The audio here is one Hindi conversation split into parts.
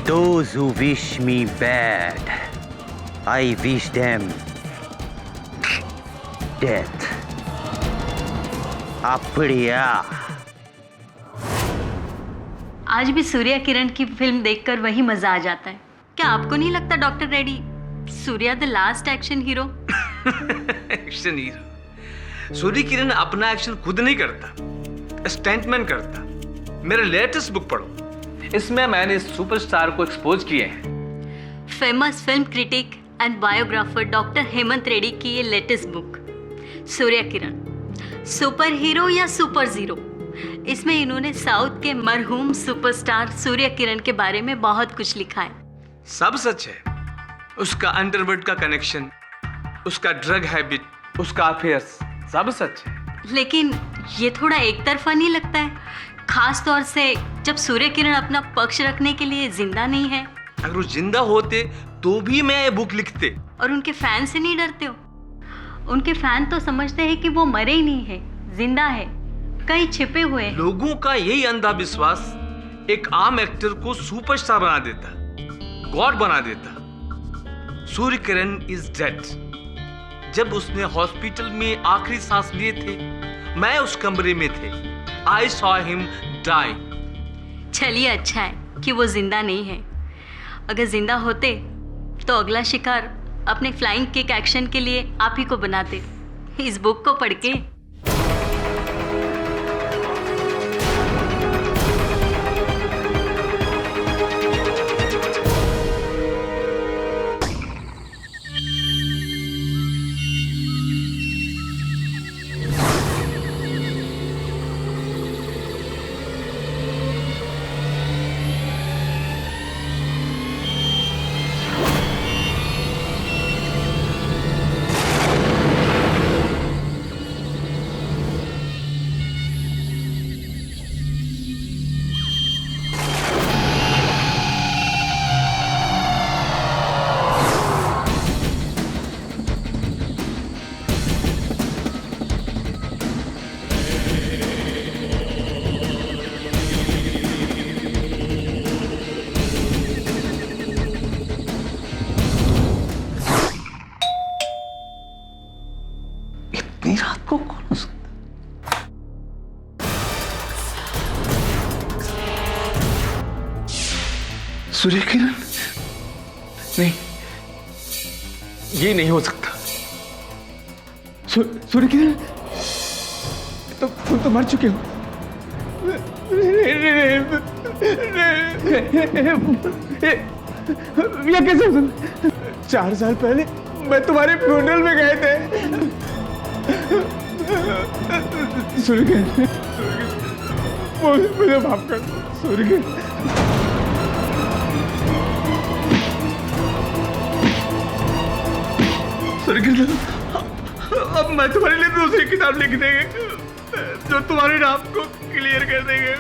Those who wish me bad, I wish them death. Apriya. आज भी सूर्या किरण की फिल्म देखकर वही मजा आ जाता है। क्या आपको नहीं लगता doctor Reddy, Surya the last action hero? Action hero? Surya Kiran अपना एक्शन खुद नहीं करता, स्टंटमैन करता। मेरा लेटेस्ट बुक पढ़ो, इसमें मैंने सुपरस्टार को एक्सपोज किए हैं। Famous film critic and biographer doctor Hemant Reddy की ये लेटेस्ट बुक सूर्या किरण, सुपर हीरो या सुपर जीरो। इसमें इन्होंने साउथ के मरहूम सुपरस्टार सूर्या किरण के बारे में बहुत कुछ लिखा है। सब सच है। उसका अंडरवर्ल्ड का कनेक्शन, उसका ड्रग हैबिट, उसका अफेयर्स, सब सच है। लेकिन ये थोड़ा एक तरफा नहीं लगता है, खास तौर से जब सूर्य किरण अपना पक्ष रखने के लिए जिंदा नहीं है। अगर वो जिंदा होते तो भी मैं ये बुक लिखते। और उनके फैन से नहीं डरते हो? उनके फैन तो समझते हैं कि वो मरे ही नहीं है, जिंदा है, कहीं छिपे हुए हैं। लोगों का यही अंधा विश्वास एक आम एक्टर को सुपरस्टार बना देता, गॉड बना देता। Surya Kiran is dead. जब उसने हॉस्पिटल में आखिरी सांस लिए थे, मैं उस कमरे में थे। I saw him die. चलिए, अच्छा है कि वो जिंदा नहीं है। अगर जिंदा होते तो अगला शिकार अपने फ्लाइंग किक एक्शन के लिए आप ही को बनाते। इस बुक को पढ़ के इतनी रात को कौन हो सकता? सूर्य किरण? नहीं, ये नहीं हो सकता। सूर्य किरण, तुम तो मर चुके हो। ये कैसे हो सकता? 4 साल पहले मैं तुम्हारे फ्यूनरल में गए थे। सूर्य किरण, मुझे माफ कर दो। सूर्य किरण, सूर्य किरण, अब मैं तुम्हारे लिए दूसरी किताब लिख देंगे जो तुम्हारे नाम को क्लियर कर देंगे।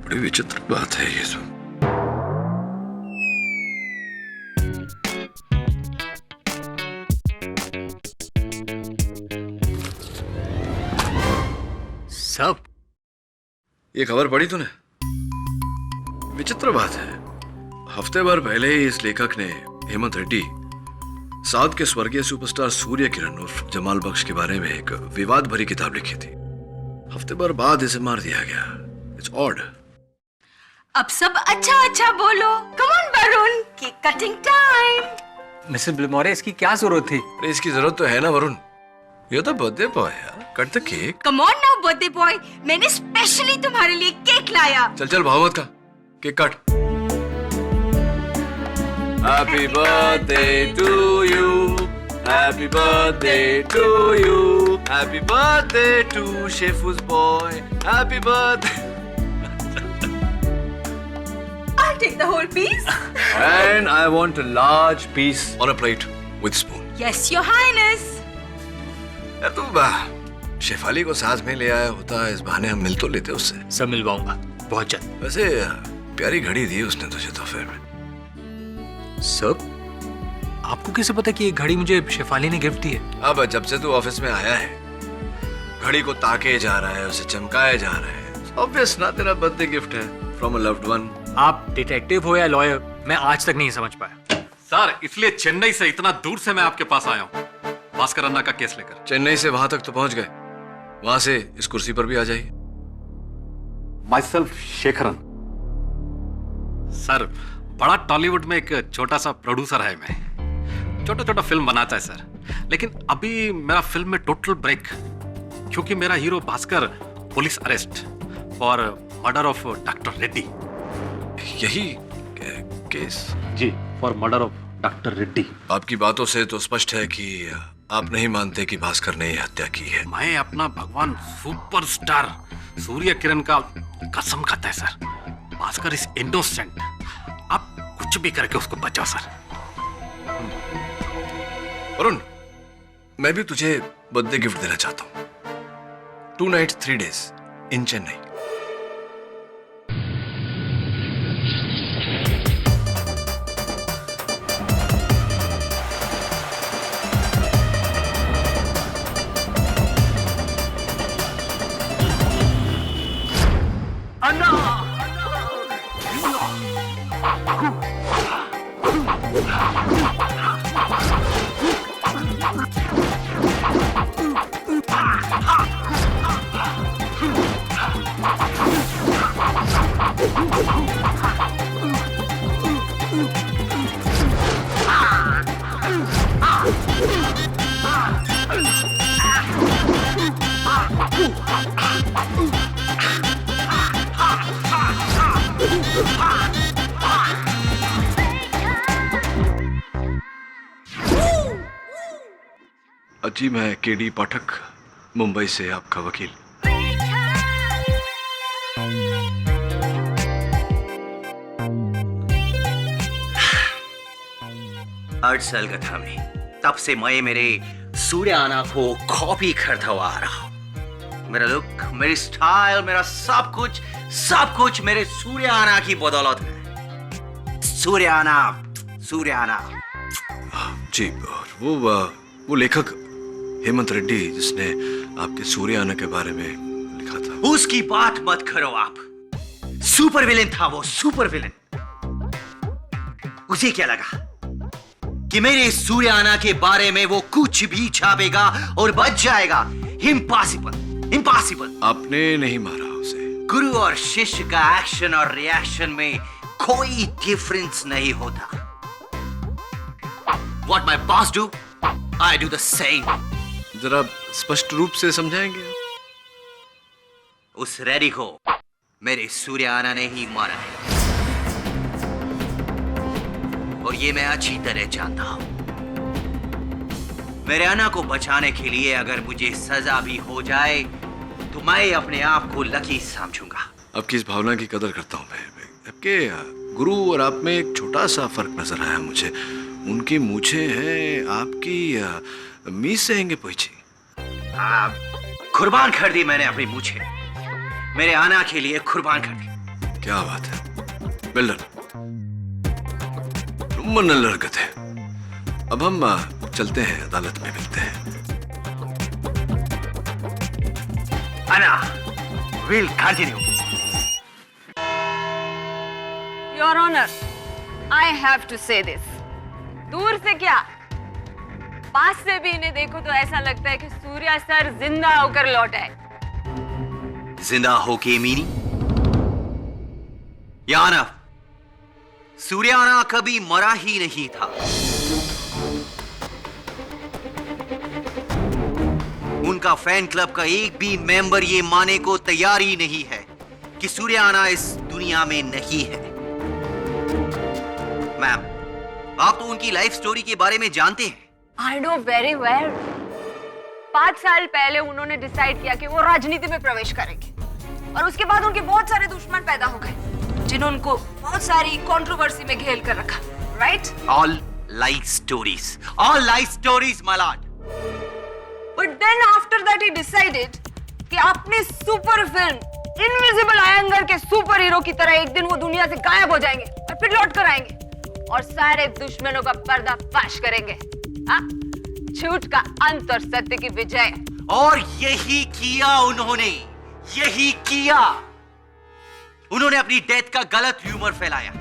बड़ी विचित्र बात है ये सब। सब ये खबर पढ़ी तूने? विचित्र बात है, हफ्ते भर पहले ही इस लेखक ने हेमंत रेड्डी साउथ के स्वर्गीय सुपरस्टार सूर्य किरण उर्फ जमाल बख्श के बारे में एक विवाद भरी किताब लिखी थी। हफ्ते भर बाद इसे मार दिया गया। It's odd. अब सब अच्छा अच्छा बोलो। Come on Varun, cake cutting time. Mrs Blamore, इसकी क्या जरूरत थी? अरे इसकी जरूरत तो है ना वरुण, ये तो बर्थडे बॉय है। Cut the cake. Come on now birthday boy, मैंने स्पेशली तुम्हारे लिए केक लाया। चल चल भाव मत खा, केक काट। Happy birthday to you. Happy birthday to you. Happy birthday to Shefu's boy. Happy birthday. I'll take the whole piece. And I want a large piece on a plate with spoon. Yes, Your Highness. यार तू शेफाली को साथ में ले आया होता, इस बहाने हम मिल तो लेते उससे। सब मिलवाऊंगा बहुत जल्द। वैसे प्यारी घड़ी दी उसने तुझे तोहफे में। सब आपको कैसे पता कि ये घड़ी मुझे शेफाली ने गिफ्ट दी है? अब जब से तू ऑफिस में आया है, घड़ी को ताके जा रहा है, उसे चमकाए जा रहा है। ऑब्वियस ना, तेरा बर्थडे गिफ्ट है फ्रॉम अ लव्ड वन। आप डिटेक्टिव हो या लॉयर, मैं आज तक नहीं समझ पाया। सर, इसलिए चेन्नई से इतना दूर से मैं आपके पास आया हूँ, भास्कर अन्ना का केस लेकर। चेन्नई से वहां तक तो पहुंच गए, वहां से इस कुर्सी पर भी आ जाइए। My self Shekharan. सर, बड़ा टॉलीवुड में एक छोटा सा प्रोड्यूसर है मैं, छोटा छोटा फिल्म बनाता है सर। लेकिन अभी मेरा फिल्म में टोटल ब्रेक, क्योंकि मेरा hero Bhaskar police arrest for murder of doctor Reddy. यही केस? जी, for murder of doctor Reddy. आपकी बातों से तो स्पष्ट है कि आप नहीं मानते कि भास्कर ने यह हत्या की है। मैं अपना भगवान सुपरस्टार सूर्य किरण का कसम खाता है सर, भास्कर इज इनोसेंट। आप कुछ भी करके उसको बचाओ सर। वरुण, मैं भी तुझे बर्थडे गिफ्ट देना चाहता हूं। 2 nights 3 days इन चेन्नई। जी, मैं केडी पाठक, मुंबई से आपका वकील। 8 साल का था मैं, तब से मैं मेरे सूर्याना को कॉपी करता हुआ आ रहा हूं। मेरा लुक, मेरी स्टाइल, मेरा सब कुछ मेरे सूर्याना की बदौलत है। सूर्याना। जी, और वो लेखक हेमंत रेड्डी जिसने आपके सूर्याना के बारे में लिखा था। उसकी बात मत करो आप। सुपर विलेन था वो, सुपर विलेन। उसे क्या लगा कि मेरे सूर्याना के बारे में वो कुछ भी छापेगा और बच जाएगा? इम्पॉसिबल। आपने नहीं मारा उसे। गुरु और शिष्य का एक्शन और रिएक्शन में कोई डिफरेंस नहीं होता। What my boss do, I do the same. जरा स्पष्ट रूप से समझाएंगे? उस रेडी को मेरे सूर्याना ने ही मारा है, और ये मैं अच्छी तरह जानता हूं। मेरे अन्ना को बचाने के लिए अगर मुझे सजा भी हो जाए तो मैं अपने आप को लकी समझूंगा। आपकी इस भावना की कदर करता हूं मैं। आपके गुरु और आप में एक छोटा सा फर्क नजर आया मुझे। उनकी मूछें हैं, आपकी मीस से हैंगे पहुंची। कुर्बान कर दी मैंने अपनी मूछें, मेरे अन्ना के लिए कुर्बान कर दी। क्या बात है, वेल डन। लड़कत है। अब हम चलते हैं, अदालत में मिलते हैं। अन्ना, we'll continue. Your Honor, I have to say this. दूर से क्या, पास से भी इन्हें देखो तो ऐसा लगता है कि सूर्या सर जिंदा होकर लौटा है। जिंदा होके मीनी? याना, सूर्याना कभी मरा ही नहीं था। उनका फैन क्लब का एक भी मेंबर ये मानने को तैयार ही नहीं है कि सूर्याना इस दुनिया में नहीं है। मैम, आप तो उनकी लाइफ स्टोरी के बारे में जानते हैं। I know very well. 5 साल पहले उन्होंने डिसाइड किया कि वो राजनीति में प्रवेश करेंगे और उसके बाद उनके बहुत सारे दुश्मन पैदा हो गए जिन्होंने उनको बहुत सारी कंट्रोवर्सी में घेर कर रखा, right? All lie stories, my lord. But then after that he decided कि अपनी सुपर फिल्म इनविजिबल आयंगर के सुपर हीरो की तरह एक दिन वो दुनिया से गायब हो जाएंगे और फिर लौट कर आएंगे और सारे दुश्मनों का पर्दाफाश करेंगे। हाँ? झूठ का अंत और सत्य की विजय। और यही किया उन्होंने, यही किया। उन्होंने अपनी डेथ का गलत ह्यूमर फैलाया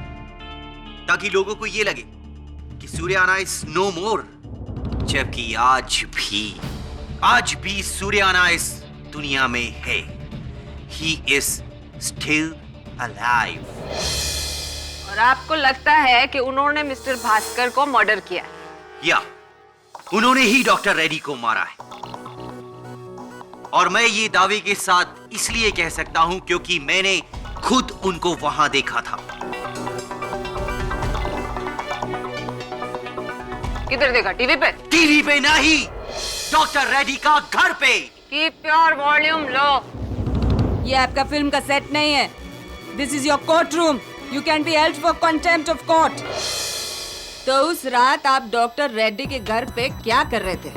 ताकि लोगों को ये लगे कि सूर्याना इज नो मोर, जबकि आज भी सूर्याना इस दुनिया में है। He is still alive. और आपको लगता है कि उन्होंने मिस्टर भास्कर को मर्डर किया? या उन्होंने ही डॉक्टर रेड्डी को मारा है। और मैं ये दावे के साथ इसलिए कह सकता हूं क्योंकि मैंने खुद उनको वहां देखा था। किधर देखा? टीवी पे? टीवी पे नहीं, डॉक्टर रेड्डी का घर पे। Keep your volume low. ये आपका फिल्म का सेट नहीं है। This is your court room. You can be held for contempt of court. तो उस रात आप डॉक्टर रेड्डी के घर पे क्या कर रहे थे?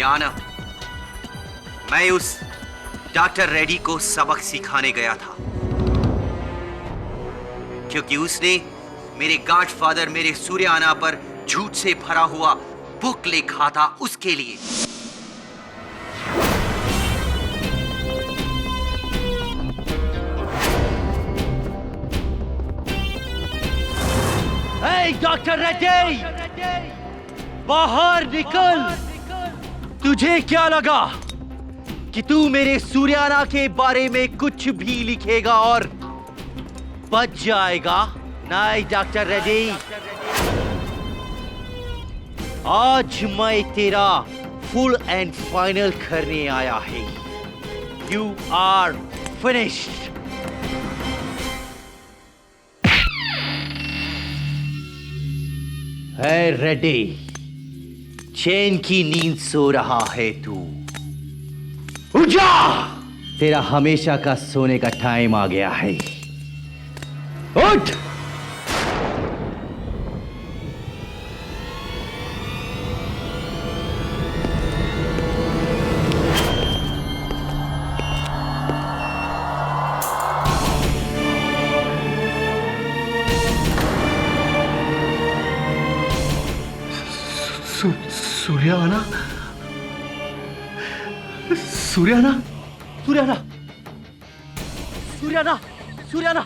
याना, मैं उस डॉक्टर रेड्डी को सबक सिखाने गया था क्योंकि उसने मेरे गॉडफादर मेरे सूर्याना पर झूठ से भरा हुआ बुक लिखा था उसके लिए। डॉक्टर रेड्डी, बाहर निकल। तुझे क्या लगा कि तू मेरे सूर्याना के बारे में कुछ भी लिखेगा और बच जाएगा? नहीं डॉक्टर रेड्डी, आज मैं तेरा फुल एंड फाइनल करने आया है। You are finished. है रेड्डी, चैन की नींद सो रहा है तू। उठ जा, तेरा हमेशा का सोने का टाइम आ गया है। उठ। सूर्याना, सूर्याना, सूर्याना, सूर्याना, सूर्याना।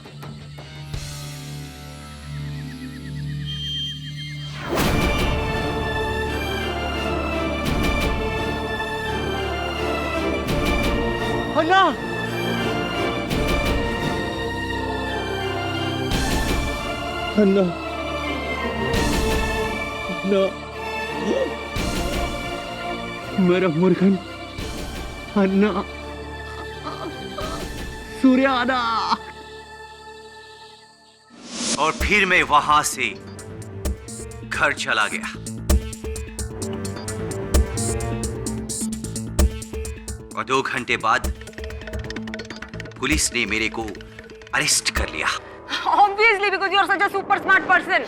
अन्ना, अन्ना, अन्ना, मेरा मुर्गन, अन्ना, सूर्याना। और फिर मैं वहां से घर चला गया। और 2 घंटे बाद पुलिस ने मेरे को अरेस्ट कर लिया। Obviously, because you are such a super smart person.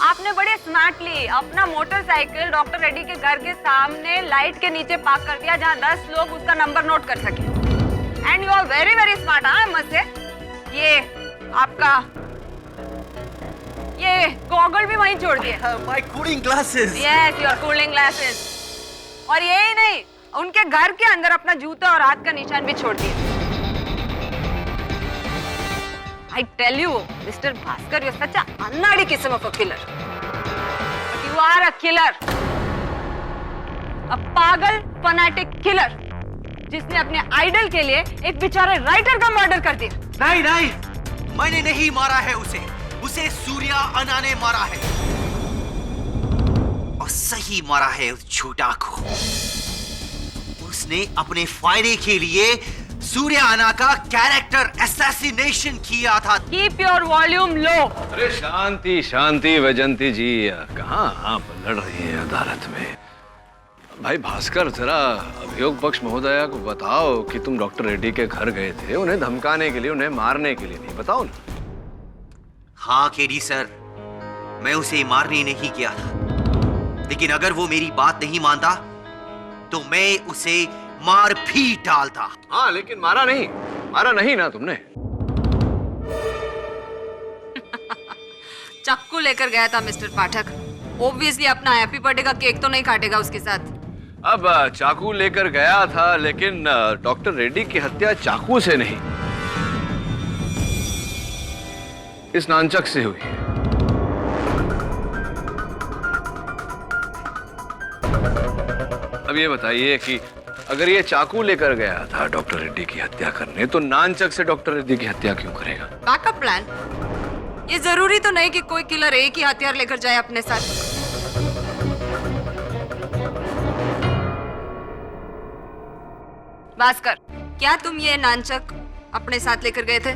आपने बड़े स्मार्टली अपना मोटरसाइकिल डॉक्टर रेड्डी के घर के सामने लाइट के नीचे पार्क कर दिया जहां 10 लोग उसका नंबर नोट कर सके। And you are very very smart. हाँ, मत से ये आपका ये गॉगल भी वहीं छोड़ दिए। My cooling glasses. Yes, your cooling glasses. और यही नहीं, उनके घर के अंदर अपना जूता और हाथ का निशान भी छोड़ दिए। I tell you, Mr. Bhaskar, you're such a unnadi kism of a killer. But you are a killer. A पागल फनाटिक किलर जिसने अपने आइडल के लिए एक बेचारे राइटर का मर्डर कर दिया। नहीं नहीं, मैंने नहीं मारा है उसे सूर्या अन्ना ने मारा है। और सही मारा है उस झूठा को। उसने अपने फायदे के लिए सूर्याना का कैरेक्टर असैसिनेशन किया था। Keep your volume low. अरे शांति शांति वैजंती जी, कहाँ आप लड़ रही हैं अदालत में? भाई भास्कर, जरा अभियोग पक्ष महोदया को बताओ कि तुम डॉक्टर रेड्डी के घर गए थे उन्हें धमकाने के लिए, उन्हें मारने के लिए नहीं, बताओ ना। हाँ केडी सर, मैं उसे मारने नहीं गया था, लेकिन अगर वो मेरी बात नहीं मानता तो मैं उसे मार भी डालता। हाँ लेकिन मारा नहीं ना तुमने। चक्कू लेकर गया था मिस्टर पाठक। ऑब्वियसली अपना हैप्पी बर्थडे का केक तो नहीं काटेगा उसके साथ। अब चाकू लेकर गया था, लेकिन डॉक्टर रेड्डी की हत्या चाकू से नहीं, इस नानचक से हुई। अब ये बताइए कि अगर ये चाकू लेकर गया था डॉक्टर रेड्डी की हत्या करने, तो नानचक से डॉक्टर रेड्डी की हत्या क्यों करेगा? Backup plan. ये जरूरी तो नहीं कि कोई किलर एक ही हथियार लेकर जाए अपने साथ। भास्कर, क्या तुम ये नानचक अपने साथ लेकर गए थे?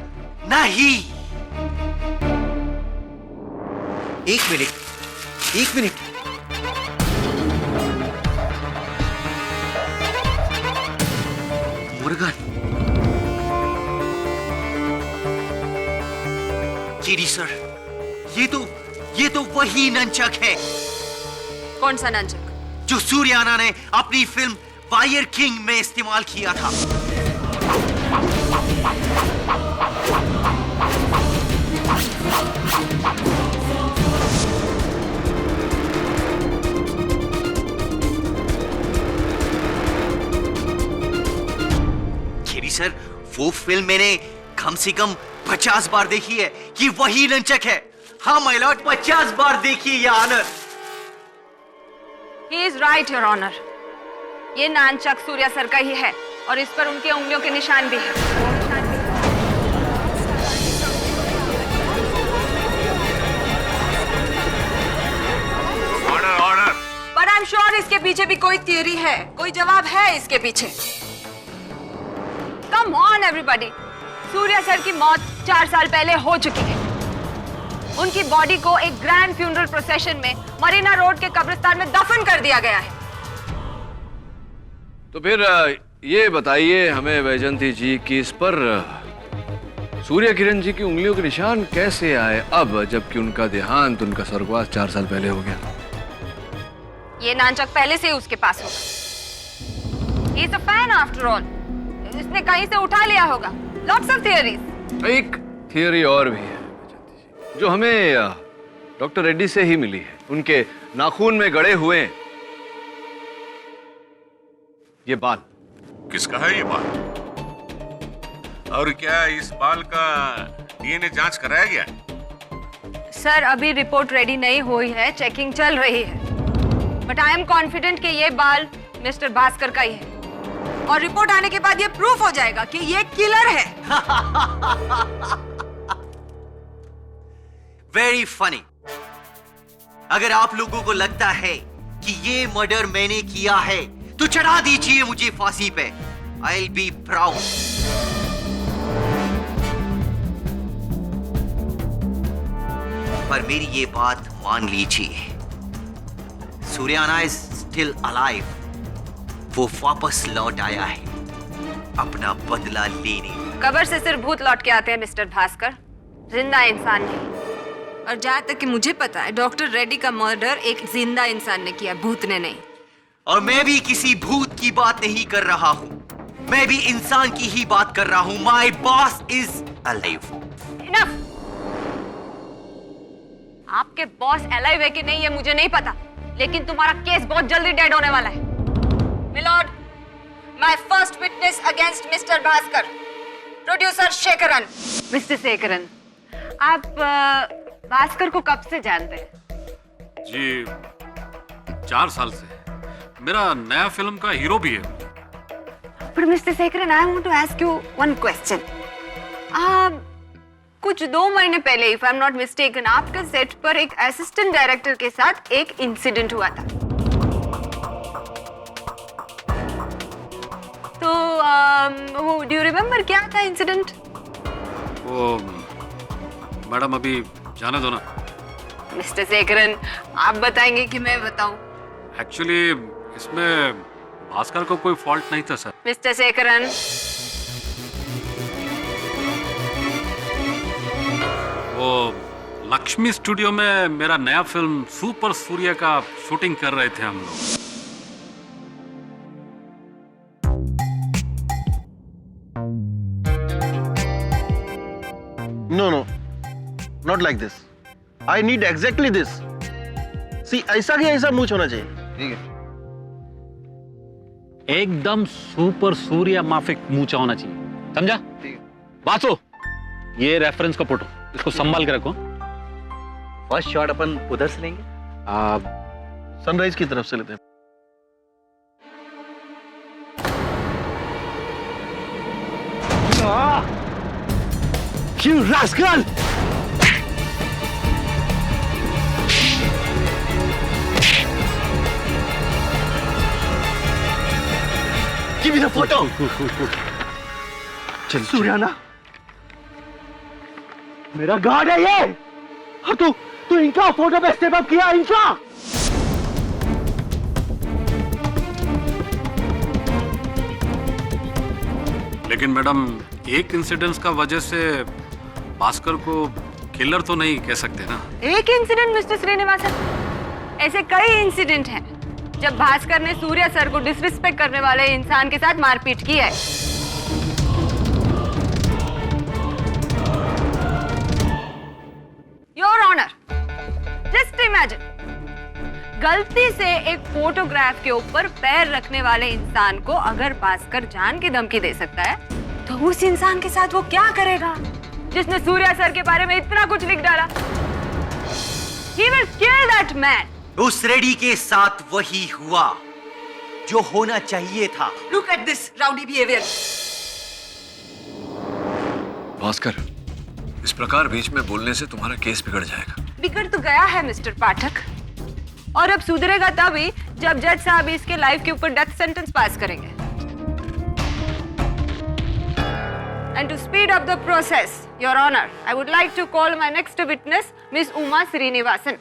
नहीं। एक मिनट। मुर्गन, केडी सर, ये तो वही नंचक है। कौन सा नानचक? जो सूर्याना ने अपनी फिल्म फायर किंग में इस्तेमाल किया था। केडी सर, वो फिल्म मैंने कम से कम 50 बार देखी है कि वही नंचक है। हाँ माय लॉर्ड, 50 बार देखी है, या honour. He is right, Your Honor. ये नानचक सूर्या सर का ही है और इस पर उनके उंगलियों के निशान भी है। ऑर्डर। But I'm sure इसके पीछे भी कोई थियरी है, कोई जवाब है इसके पीछे। Come on everybody. Surya sir की मौत 4 साल पहले हो चुकी है। उनकी बॉडी को एक ग्रैंड फ्यूनरल प्रोसेशन में मरीना रोड के कब्रिस्तान में दफन कर दिया गया है। तो फिर ये बताइए हमें वैजंती जी कि इस पर सूर्य किरण जी की उंगलियों के निशान कैसे आए अब, जबकि उनका देहांत, उनका स्वर्गवास 4 साल पहले हो गया? ये नानचक पहले से ही उसके पास होगा। He is a fan after all. इसने कहीं से उठा लिया होगा। Lots of theories. एक थियरी और भी है जो हमें डॉक्टर रेड्डी से ही मिली है। उनके नाखून में गड़े हुए ये बाल। किसका है ये बाल? और क्या इस बाल का डीएनए जांच कराया गया? सर, अभी रिपोर्ट रेडी नहीं हुई है, चेकिंग चल रही है। बट आई एम कॉन्फिडेंट कि ये बाल मिस्टर भास्कर का ही है। और रिपोर्ट आने के बाद ये प्रूफ हो जाएगा कि ये किलर है। Very funny. अगर आप लोगों को लगता है कि ये मर्डर मैंने किया है तो चढ़ा दीजिए मुझे फांसी पे। I'll be proud. पर मेरी ये बात मान लीजिए, सूर्याना इज स्टिल अलाइव। वो वापस लौट आया है अपना बदला लेने। कब्र से सिर्फ भूत लौट के आते हैं मिस्टर भास्कर, जिंदा इंसान नहीं। और जहाँ तक कि मुझे पता है, डॉक्टर रेड्डी का मर्डर एक जिंदा इंसान ने किया, भूत ने नहीं। और मैं भी किसी भूत की बात नहीं कर रहा हूँ, मैं भी इंसान की ही बात कर रहा हूँ। My boss is alive. Enough. आपके बॉस अलाइव है कि नहीं ये मुझे नहीं पता, लेकिन तुम्हारा केस बहुत जल्दी डेड होने वाला है। Milord, my first witness against mister Bhaskar, producer Shekharan. Mister Shekharan, आप भास्कर को कब से जानते हैं? जी 4 साल से। मेरा नया फिल्म का हीरो भी है। पर mister Shekharan, I want to ask you one question. कुछ 2 महीने पहले, if I am not mistaken, आपके सेट पर एक असिस्टेंट डायरेक्टर के साथ एक इंसिडेंट हुआ था। तो डू यू रिमेम्बर क्या था इंसिडेंट? वो मैडम अभी जाने दो ना। मिस्टर शेखरन, आप बताएंगे कि मैं बताऊं? एक्चुअली इसमें भास्कर को कोई फॉल्ट नहीं था सर। मिस्टर शेखरन, वो लक्ष्मी स्टूडियो में मेरा नया फिल्म सुपर सूर्य का शूटिंग कर रहे थे हम लोग। No, no, not like this. I need exactly this. See, ऐसा कि ऐसा मूछ होना चाहिए। ठीक है। एकदम सुपर सूर्य माफिक मूंछा होना चाहिए, समझा? ठीक है। बासो, ये रेफरेंस का फोटो, इसको संभाल के रखो। फर्स्ट शॉट अपन उधर से लेंगे। सनराइज की तरफ से लेते हैं। You rascal! Give me the photo. चल सूर्याना, मेरा गार्ड है ये। हाँ तू इनका फोटो पे स्टेप अप किया, इनका। लेकिन मैडम एक इंसिडेंस का वजह से भास्कर को किलर तो नहीं कह सकते ना। एक इंसिडेंट मिस्टर श्रीनिवासन, ऐसे कई इंसिडेंट हैं जब भास्कर ने सूर्या सर को डिसरिस्पेक्ट करने वाले इंसान के साथ मारपीट की है। योर ऑनर, जस्ट इमेजिन, गलती से एक फोटोग्राफ के ऊपर पैर रखने वाले इंसान को अगर भास्कर जान की धमकी दे सकता है, तो उस इंसान के साथ वो क्या करेगा जिसने सूर्या सर के बारे में इतना कुछ लिख डाला? He will kill that man. उस रेडी के साथ वही हुआ जो होना चाहिए था। Look at this rowdy behavior. Bhaskar, इस प्रकार बीच में बोलने से तुम्हारा केस बिगड़ जाएगा। बिगड़ तो गया है मिस्टर पाठक, और अब सुधरेगा तभी जब जज साहब इसके लाइफ के ऊपर डेथ सेंटेंस पास करेंगे। And to speed up the process, Your Honor, I would like to call my next witness, Miss Uma Srinivasan.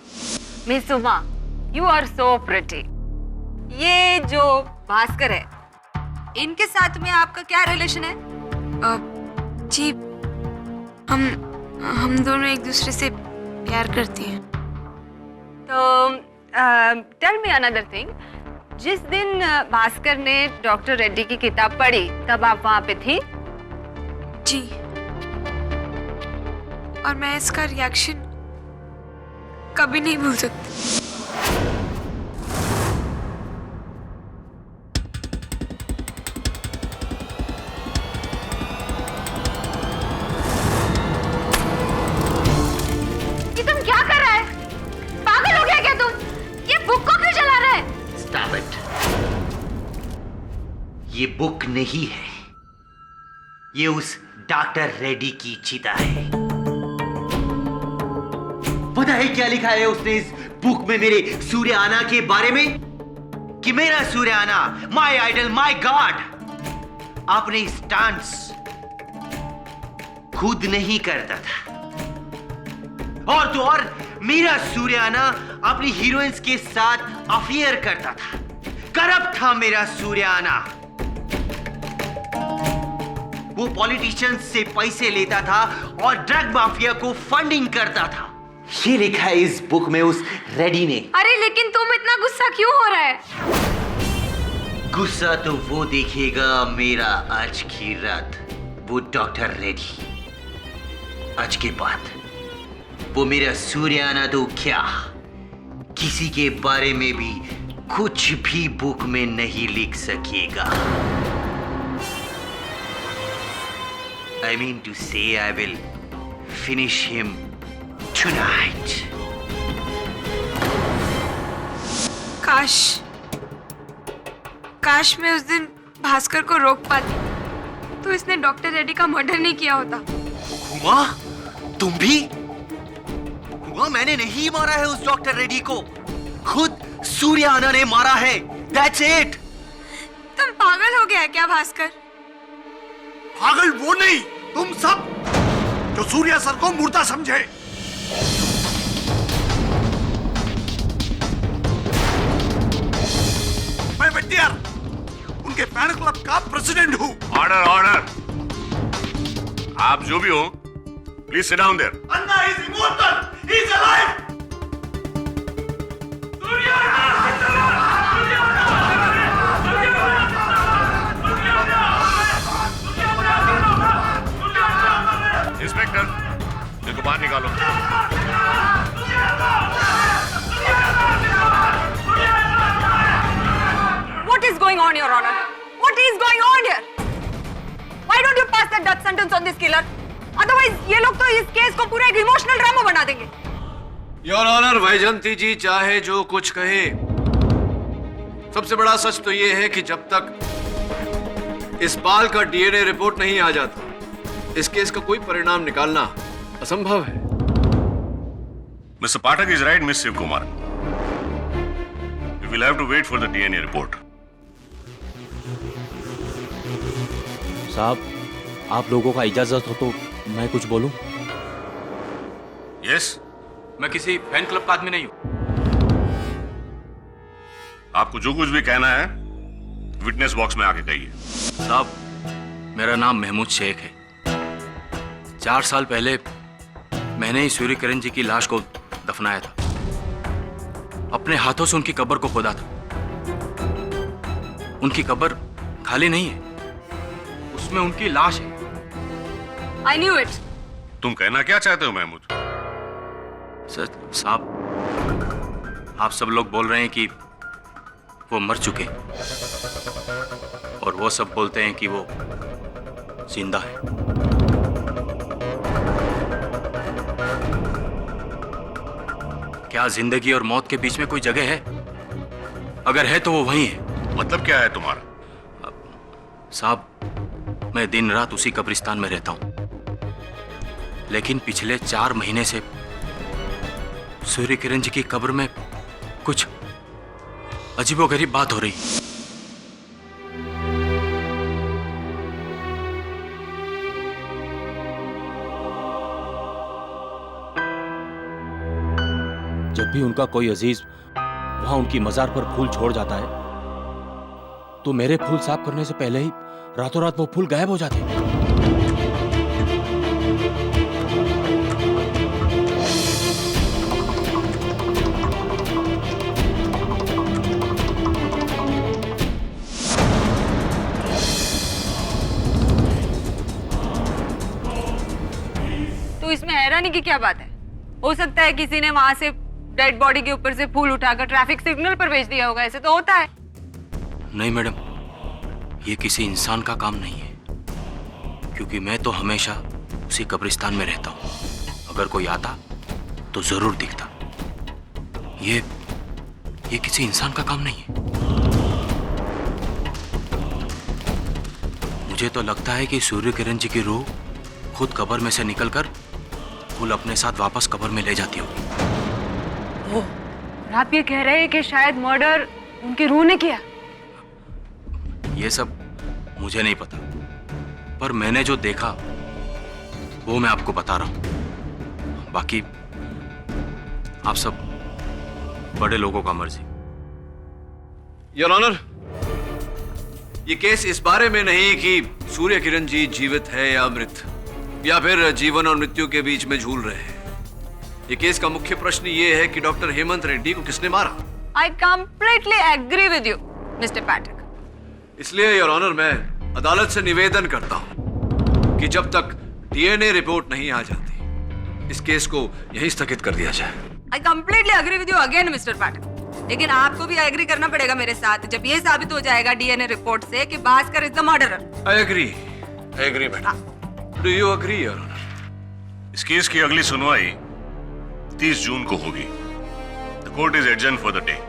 Miss Uma, you are so pretty. ये जो भास्कर है, इनके साथ में आपका क्या रिलेशन है? जी, हम दोनों एक दूसरे से प्यार करती हैं। तो टेल मी अनदर थिंग, जिस दिन भास्कर ने डॉक्टर रेड्डी की किताब पढ़ी तब आप वहां पे थी? जी, और मैं इसका रिएक्शन कभी नहीं भूल सकती। ये तुम क्या कर रहा है? पागल हो गया क्या तुम? ये बुक को क्यों जला रहा है? Stop it. ये बुक नहीं है, ये उस डॉक्टर रेड्डी की चिता है। पता है क्या लिखा है उसने इस बुक में मेरे सूर्याना के बारे में? कि मेरा सूर्याना, माय आइडल, माय गॉड, अपने स्टंट्स खुद नहीं करता था, और तो और मेरा सूर्याना अपनी हीरोइंस के साथ अफेयर करता था। करप्ट था मेरा सूर्याना। वो पॉलिटिशियंस से पैसे लेता था और ड्रग माफिया को फंडिंग करता था। ये लिखा है इस बुक में उस रेडी ने। अरे लेकिन तुम इतना गुस्सा क्यों हो रहा है? गुस्सा तो वो देखेगा मेरा आज की रात, वो डॉक्टर रेडी। आज के बाद वो मेरा सूर्याना तो क्या, किसी के बारे में भी कुछ भी बुक में नहीं लिख सकेगा। I mean to say I will finish him tonight. काश मैं उस दिन भास्कर को रोक पाती तो इसने डॉक्टर रेड्डी का मर्डर नहीं किया होता। हुआ? तुम भी? हुआ मैंने नहीं मारा है उस डॉक्टर रेड्डी को, खुद सूर्याना ने मारा है। That's it. तुम पागल हो गया है क्या भास्कर? पागल वो नहीं, तुम सब जो सूर्या सर को मुर्दा समझे। मैं वेटियर उनके फैन क्लब का प्रेसिडेंट हूँ। Order order. आप जो भी हो, please sit down there. Anna is immortal, he is alive. Inspector, इनको बाहर निकालो। What is going on, Your Honor? What is going on here? Why don't you pass that death sentence on this killer? Otherwise, ये लोग तो इस केस को पूरा एक इमोशनल ड्रामा बना देंगे। योर ऑनर, वैजयंती जी चाहे जो कुछ कहे, सबसे बड़ा सच तो यह है कि जब तक इस बाल का डीएनए रिपोर्ट नहीं आ जाता, इस केस का कोई परिणाम निकालना असंभव है। Mister Pathak is right, miss Shiv Kumar. We will have to wait for the DNA report. साहब, आप लोगों का इजाजत हो तो मैं कुछ बोलूं? यस। मैं किसी फैन क्लब का आदमी नहीं हूं। आपको जो कुछ भी कहना है विटनेस बॉक्स में आके कहिए। साहब, मेरा नाम महमूद शेख है। 4 साल पहले मैंने ही सूर्य किरण जी की लाश को दफनाया था। अपने हाथों से उनकी कब्र को खोदा था। उनकी कब्र खाली नहीं है, उसमें उनकी लाश है। I knew it. तुम कहना क्या चाहते हो महमूद? सर साहब, आप सब लोग बोल रहे हैं कि वो मर चुके, और वो सब बोलते हैं कि वो जिंदा है। क्या जिंदगी और मौत के बीच में कोई जगह है? अगर है तो वो वहीं है। मतलब क्या है तुम्हारा? साहब, मैं दिन रात उसी कब्रिस्तान में रहता हूं, लेकिन पिछले 4 महीने से सूर्य किरण जी की कब्र में कुछ अजीबोगरीब बात हो रही। जब भी उनका कोई अजीज वहां उनकी मजार पर फूल छोड़ जाता है, तो मेरे फूल साफ करने से पहले ही रातों रात वो फूल गायब हो जाते हैं। तो इसमें हैरानी की क्या बात है? हो सकता है किसी ने वहां से डेड बॉडी के ऊपर से फूल उठाकर ट्रैफिक सिग्नल पर भेज दिया होगा। ऐसे तो होता है। नहीं मैडम, ये किसी इंसान का काम नहीं है, क्योंकि मैं तो हमेशा उसी कब्रिस्तान में रहता हूं। अगर कोई आता तो जरूर दिखता। ये किसी इंसान का काम नहीं है। मुझे तो लगता है कि सूर्य किरण जी की रूह खुद कब्र में से निकलकर फूल अपने साथ वापस कब्र में ले जाती होगी। और आप ये कह रहे हैं कि शायद मर्डर उनकी रूह ने किया? ये सब मुझे नहीं पता, पर मैंने जो देखा वो मैं आपको बता रहा हूं। बाकी आप सब बड़े लोगों का मर्जी। योर ऑनर, ये केस इस बारे में नहीं कि सूर्य किरण जी जीवित है या मृत, या फिर जीवन और मृत्यु के बीच में झूल रहे हैं। ये केस का मुख्य प्रश्न ये है कि डॉक्टर हेमंत रेड्डी को किसने मारा। I completely agree with you, Mr. Pathak. इसलिए योर ऑनर, मैं अदालत से निवेदन करता हूं कि जब तक डीएनए रिपोर्ट नहीं आ जाती, इस केस को यहीं स्थगित कर दिया जाए। I completely agree with you again, Mr. Pathak. लेकिन आपको भी एग्री करना पड़ेगा मेरे साथ, जब ये साबित हो जाएगा डीएनए रिपोर्ट से कि Bhaskar is the murderer. I agree madam. Do you agree your honour? इस केस की अगली सुनवाई 30 जून को होगी। The court is adjourn for the day.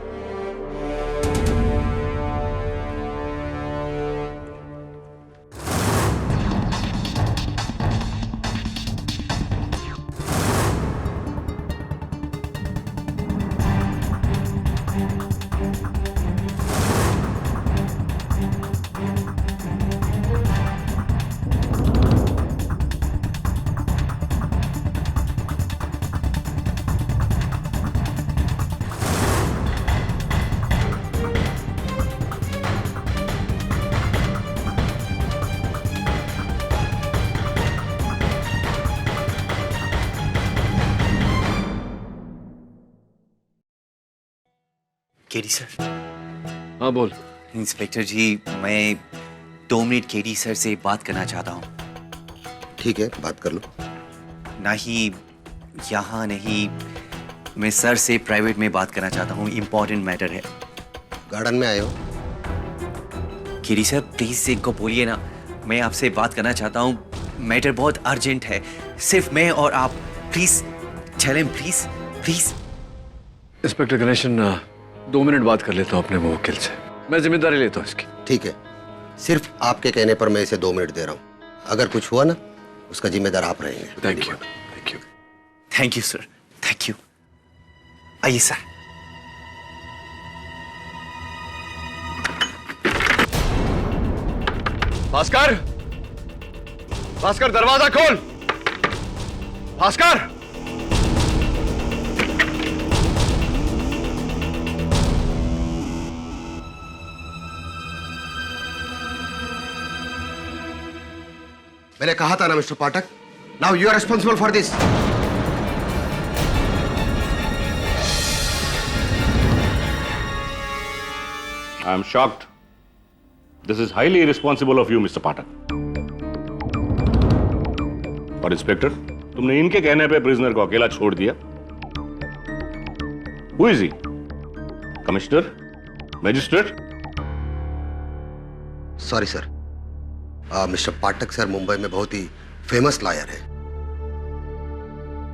KD sir. हाँ बोल। इंस्पेक्टर जी, मैं 2 मिनट केडी सर से बात करना चाहता हूँ। ठीक है, बात कर लो। नहीं, यहाँ नहीं, मैं सर से प्राइवेट में बात करना चाहता हूँ, इम्पोर्टेंट मैटर है। गार्डन में आए हो? केडी सर प्लीज इनको बोलिए ना, मैं आपसे बात करना चाहता हूँ, मैटर बहुत अर्जेंट है, सिर्फ मैं और आप। Please tell him, please please. Inspector Ganesan, 2 minute बात कर लेता हूँ अपने मुवक्किल से, मैं जिम्मेदारी लेता हूँ इसकी। ठीक है, सिर्फ आपके कहने पर मैं इसे 2 मिनट दे रहा हूँ। अगर कुछ हुआ ना, उसका जिम्मेदार आप रहेंगे। Thank you, thank you. Thank you sir, thank you. आइए सर। भास्कर, भास्कर दरवाजा खोल। भास्कर, मैंने कहा था ना mister Pathak, now you are responsible for this. I am shocked. This is highly irresponsible of you, Mr. Pathak. और इंस्पेक्टर, तुमने इनके कहने पे प्रिजनर को अकेला छोड़ दिया। Who is he? Commissioner? Magistrate? Sorry sir, mister Pathak sir Mumbai में बहुत ही फेमस लॉयर है।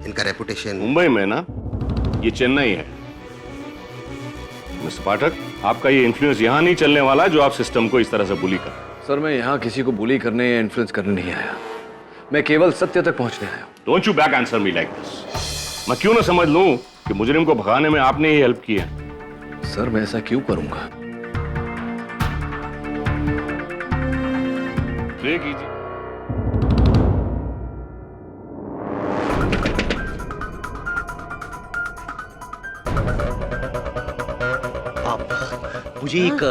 इनका रेपुटेशन मुंबई में ना, ये चेन्नई है। मिस्टर पाठक, आपका ये इन्फ्लुएंस यहाँ नहीं चलने वाला जो आप सिस्टम को इस तरह से बुली कर। सर मैं यहाँ किसी को बुली करने या इन्फ्लुएंस करने नहीं आया, मैं केवल सत्य तक पहुँचने आया हूँ। Don't you back answer me like this. मैं क्यों ना समझ लूं कि मुजरिम को भगाने में आपने ही हेल्प की है। सर मैं ऐसा क्यों करूंगा? प्रे कीजिए। मुझे एक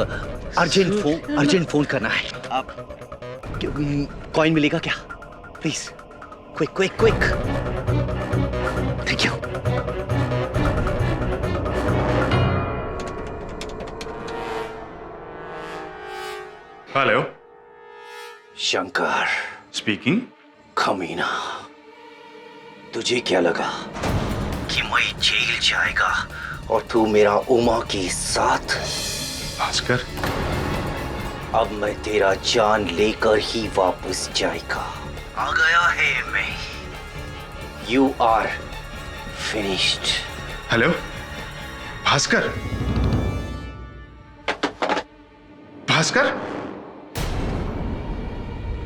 अर्जेंट फोन करना है। आप कॉइन मिलेगा क्या? Please quick quick quick. Thank you. Hello, Shankar speaking. कमीना, तुझे क्या लगा कि मैं जेल जाएगा और तू मेरा उमा के साथ? भास्कर, अब मैं तेरा जान लेकर ही वापस जाएगा। आ गया है मैं। You are finished. Hello Bhaskar, Bhaskar,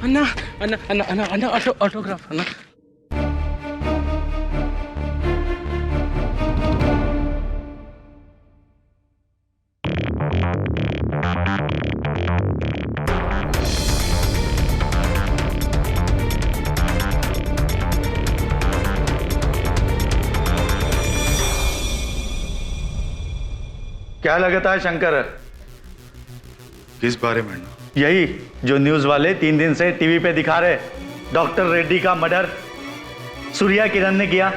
Anna Anna Anna Anna Anna autograph Anna. क्या लगता है शंकर? किस बारे में? यही जो न्यूज वाले 3 दिन से टीवी पे दिखा रहे, डॉक्टर रेड्डी का मर्डर सूर्या किरण ने किया।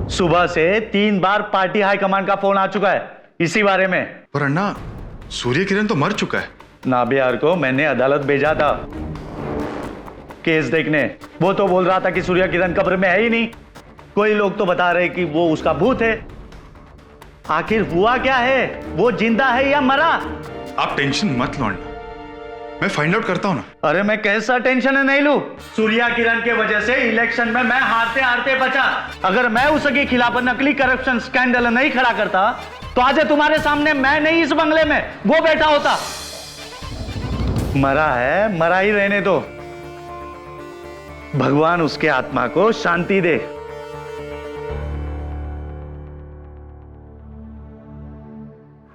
सुबह से 3 बार पार्टी हाईकमान का फोन आ चुका है इसी बारे में। पर अन्ना, सूर्य किरण तो मर चुका है। नाबियार को मैंने अदालत भेजा था केस देखने। वो तो बोल रहा था कि सूर्या किरण कब्र में है ही नहीं। कोई लोग तो बता रहे कि वो उसका भूत है। आखिर हुआ क्या है? वो जिंदा है या मरा? आप टेंशन मत लो अन्ना, मैं फाइंड आउट करता हूं ना। अरे मैं कैसा टेंशन नहीं लूं? सूर्या किरण के वजह से इलेक्शन में मैं हारते हारते बचा। अगर मैं उसके खिलाफ नकली करप्शन स्कैंडल नहीं खड़ा करता तो आज तुम्हारे सामने मैं नहीं इस बंगले में वो बैठा होता। मरा है, मरा ही रहने दो। भगवान उसके आत्मा को शांति दे।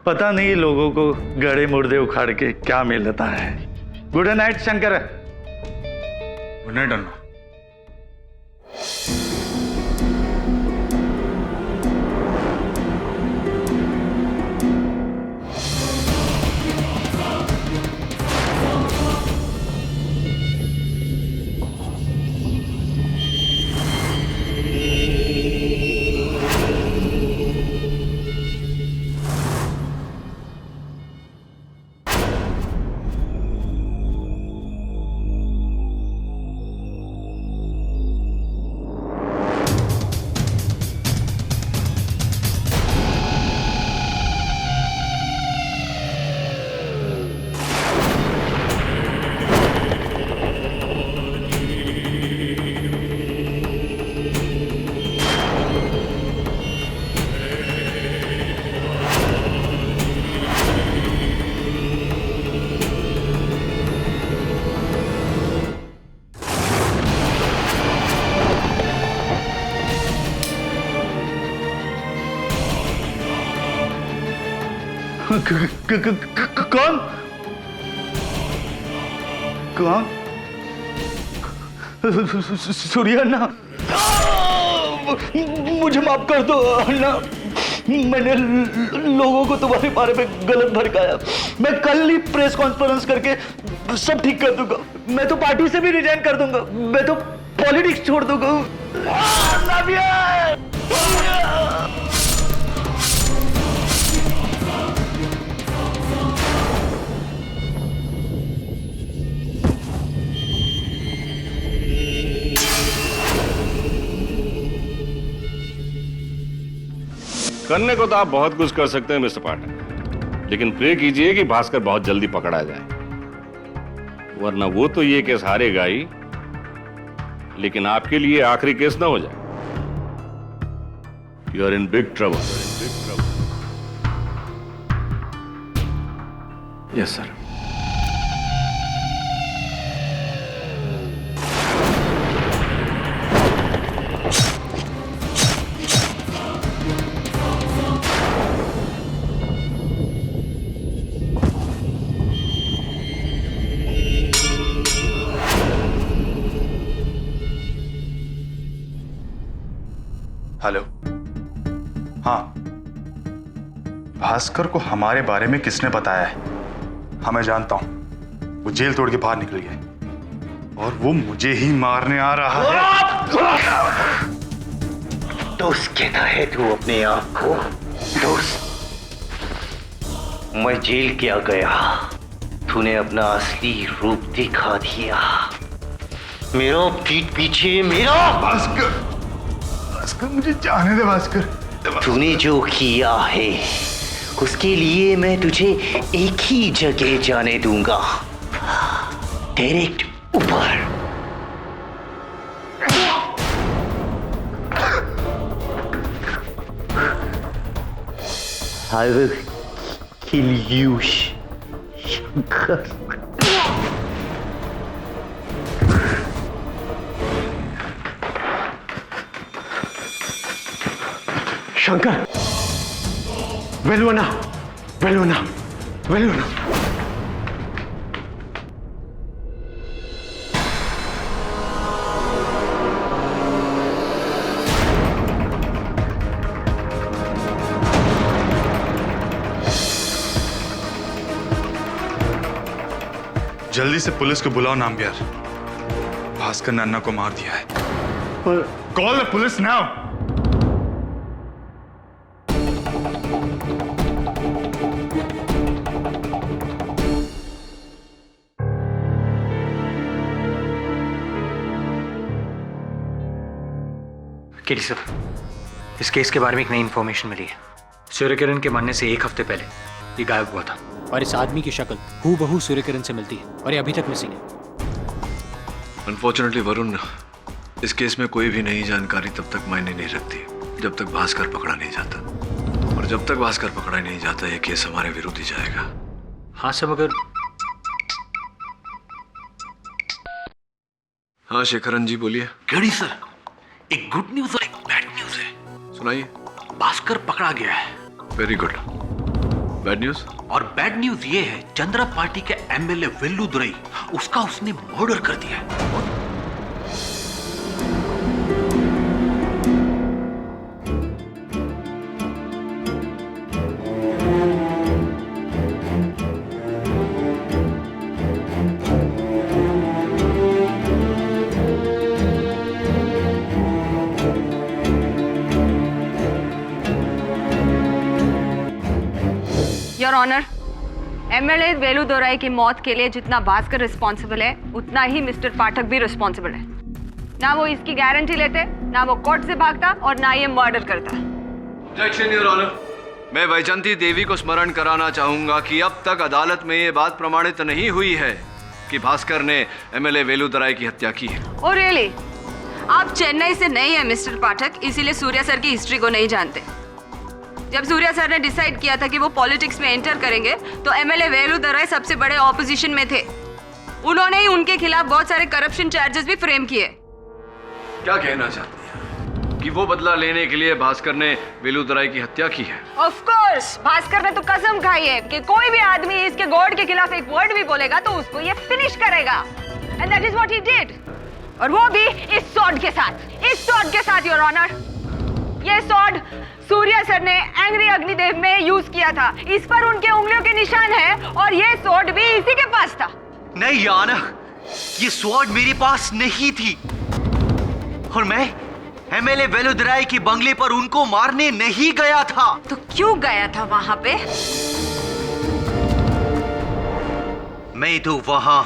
पता नहीं लोगों को गड़े मुर्दे उखाड़ के क्या मिलता है। Good night Shankar. Good night Anna. कौन कौन? सूर्या अन्ना, मुझे माफ कर दो अन्ना, मैंने लोगों को तुम्हारे बारे में गलत भड़काया। मैं कल ही प्रेस कॉन्फ्रेंस करके सब ठीक कर दूंगा। मैं तो पार्टी से भी रिजाइन कर दूंगा। मैं तो पॉलिटिक्स छोड़ दूंगा। करने को तो आप बहुत कुछ कर सकते हैं मिस्टर पाठक, लेकिन प्रे कीजिए कि भास्कर बहुत जल्दी पकड़ा जाए, वरना वो तो ये केस हारेगा ही, लेकिन आपके लिए आखिरी केस ना हो जाए। You are in big trouble. Yes sir. Hello, हाँ, भास्कर को हमारे बारे में किसने बताया है? हाँ, मैं जानता हूं, वो जेल तोड़ के बाहर निकल गया और वो मुझे ही मारने आ रहा है। दोस्त कहता है तू अपने आप को? दोस्त, मैं जेल क्या गया, तूने अपना असली रूप दिखा दिया। मेरा पीठ पीछे मेरा भास्कर, मुझे जाने दे भास्कर। तूने जो किया है उसके लिए मैं तुझे एक ही जगह जाने दूंगा, डायरेक्ट ऊपर। I will kill you, Shankar. Shankar, वेलुना, वेलुना, वेलुना। जल्दी से पुलिस को बुलाओ नामबियार। भास्कर ने अन्ना को मार दिया है। Call the police now. KD sir, इस केस के बारे में एक नई इंफॉर्मेशन मिली है। सूर्य किरण के मरने से एक हफ्ते पहले ये गायब हुआ था और इस आदमी की शक्ल हूबहू सूर्य किरण से मिलती है और ये अभी तक मिसिंग है। अनफॉर्चुनेटली वरुण, इस केस में कोई भी नई जानकारी तब तक मायने नहीं रखती जब तक भास्कर पकड़ा नहीं जाता, और जब तक भास्कर पकड़ा नहीं जाता ये केस हमारे विरुद्ध ही जाएगा। हाँ सर, मगर हाँ शेखरन जी बोलिए। केडी सर, एक गुड न्यूज और एक बैड न्यूज है। सुनाइए। भास्कर पकड़ा गया है। Very good. Bad news? और बैड न्यूज ये है, चंद्रा पार्टी के एमएलए वेल्लुदुरई, उसका उसने मर्डर कर दिया है। योर ऑनर, एमएलए वेलुदुरई की मौत के लिए जितना भास्कर रिस्पॉन्सिबल है, उतना ही मिस्टर पाठक भी रिस्पॉन्सिबल है। ना वो इसकी गारंटी लेते, ना वो कोर्ट से भागता, और ना ये मर्डर करता। Objection your honour. मैं वैजंती देवी को स्मरण कराना चाहूंगा कि अब तक अदालत में ये बात प्रमाणित नहीं हुई है कि भास्कर ने एमएलए वेलुदुरई की हत्या की है। Oh really? आप चेन्नई से नहीं है मिस्टर पाठक, इसीलिए सूर्या सर की हिस्ट्री को नहीं जानते। जब सूर्या सर ने डिसाइड किया था कि वो पॉलिटिक्स में एंटर करेंगे, तो एमएलए वेलुदुरई सबसे बड़े ऑपोजिशन में थे। उन्होंने ही उनके खिलाफ बहुत सारे करप्शन चार्जेस भी फ्रेम किए। क्या कहना चाहती हैं? कि वो बदला लेने के लिए भास्कर ने वेलुदराई की हत्या की है। ऑफ कोर्स भास्कर ने तो कसम खाई है कि कोई भी आदमी इसके गॉड के खिलाफ एक वर्ड भी बोलेगा तो उसको ये फिनिश करेगा। And that is what he did. और वो भी इस स्वॉर्ड के साथ, योर ऑनर। ये स्वॉर्ड सूर्या सर ने एंग्री अग्निदेव में यूज किया था। इस पर उनके उंगलियों के निशान है और ये स्वॉर्ड भी इसी के पास था। नहीं याना, ये स्वॉर्ड मेरे पास नहीं थी और मैं एमएलए वेलुदराई के बंगले पर उनको मारने नहीं गया था। तो क्यों गया था वहां पे? मैं तो वहां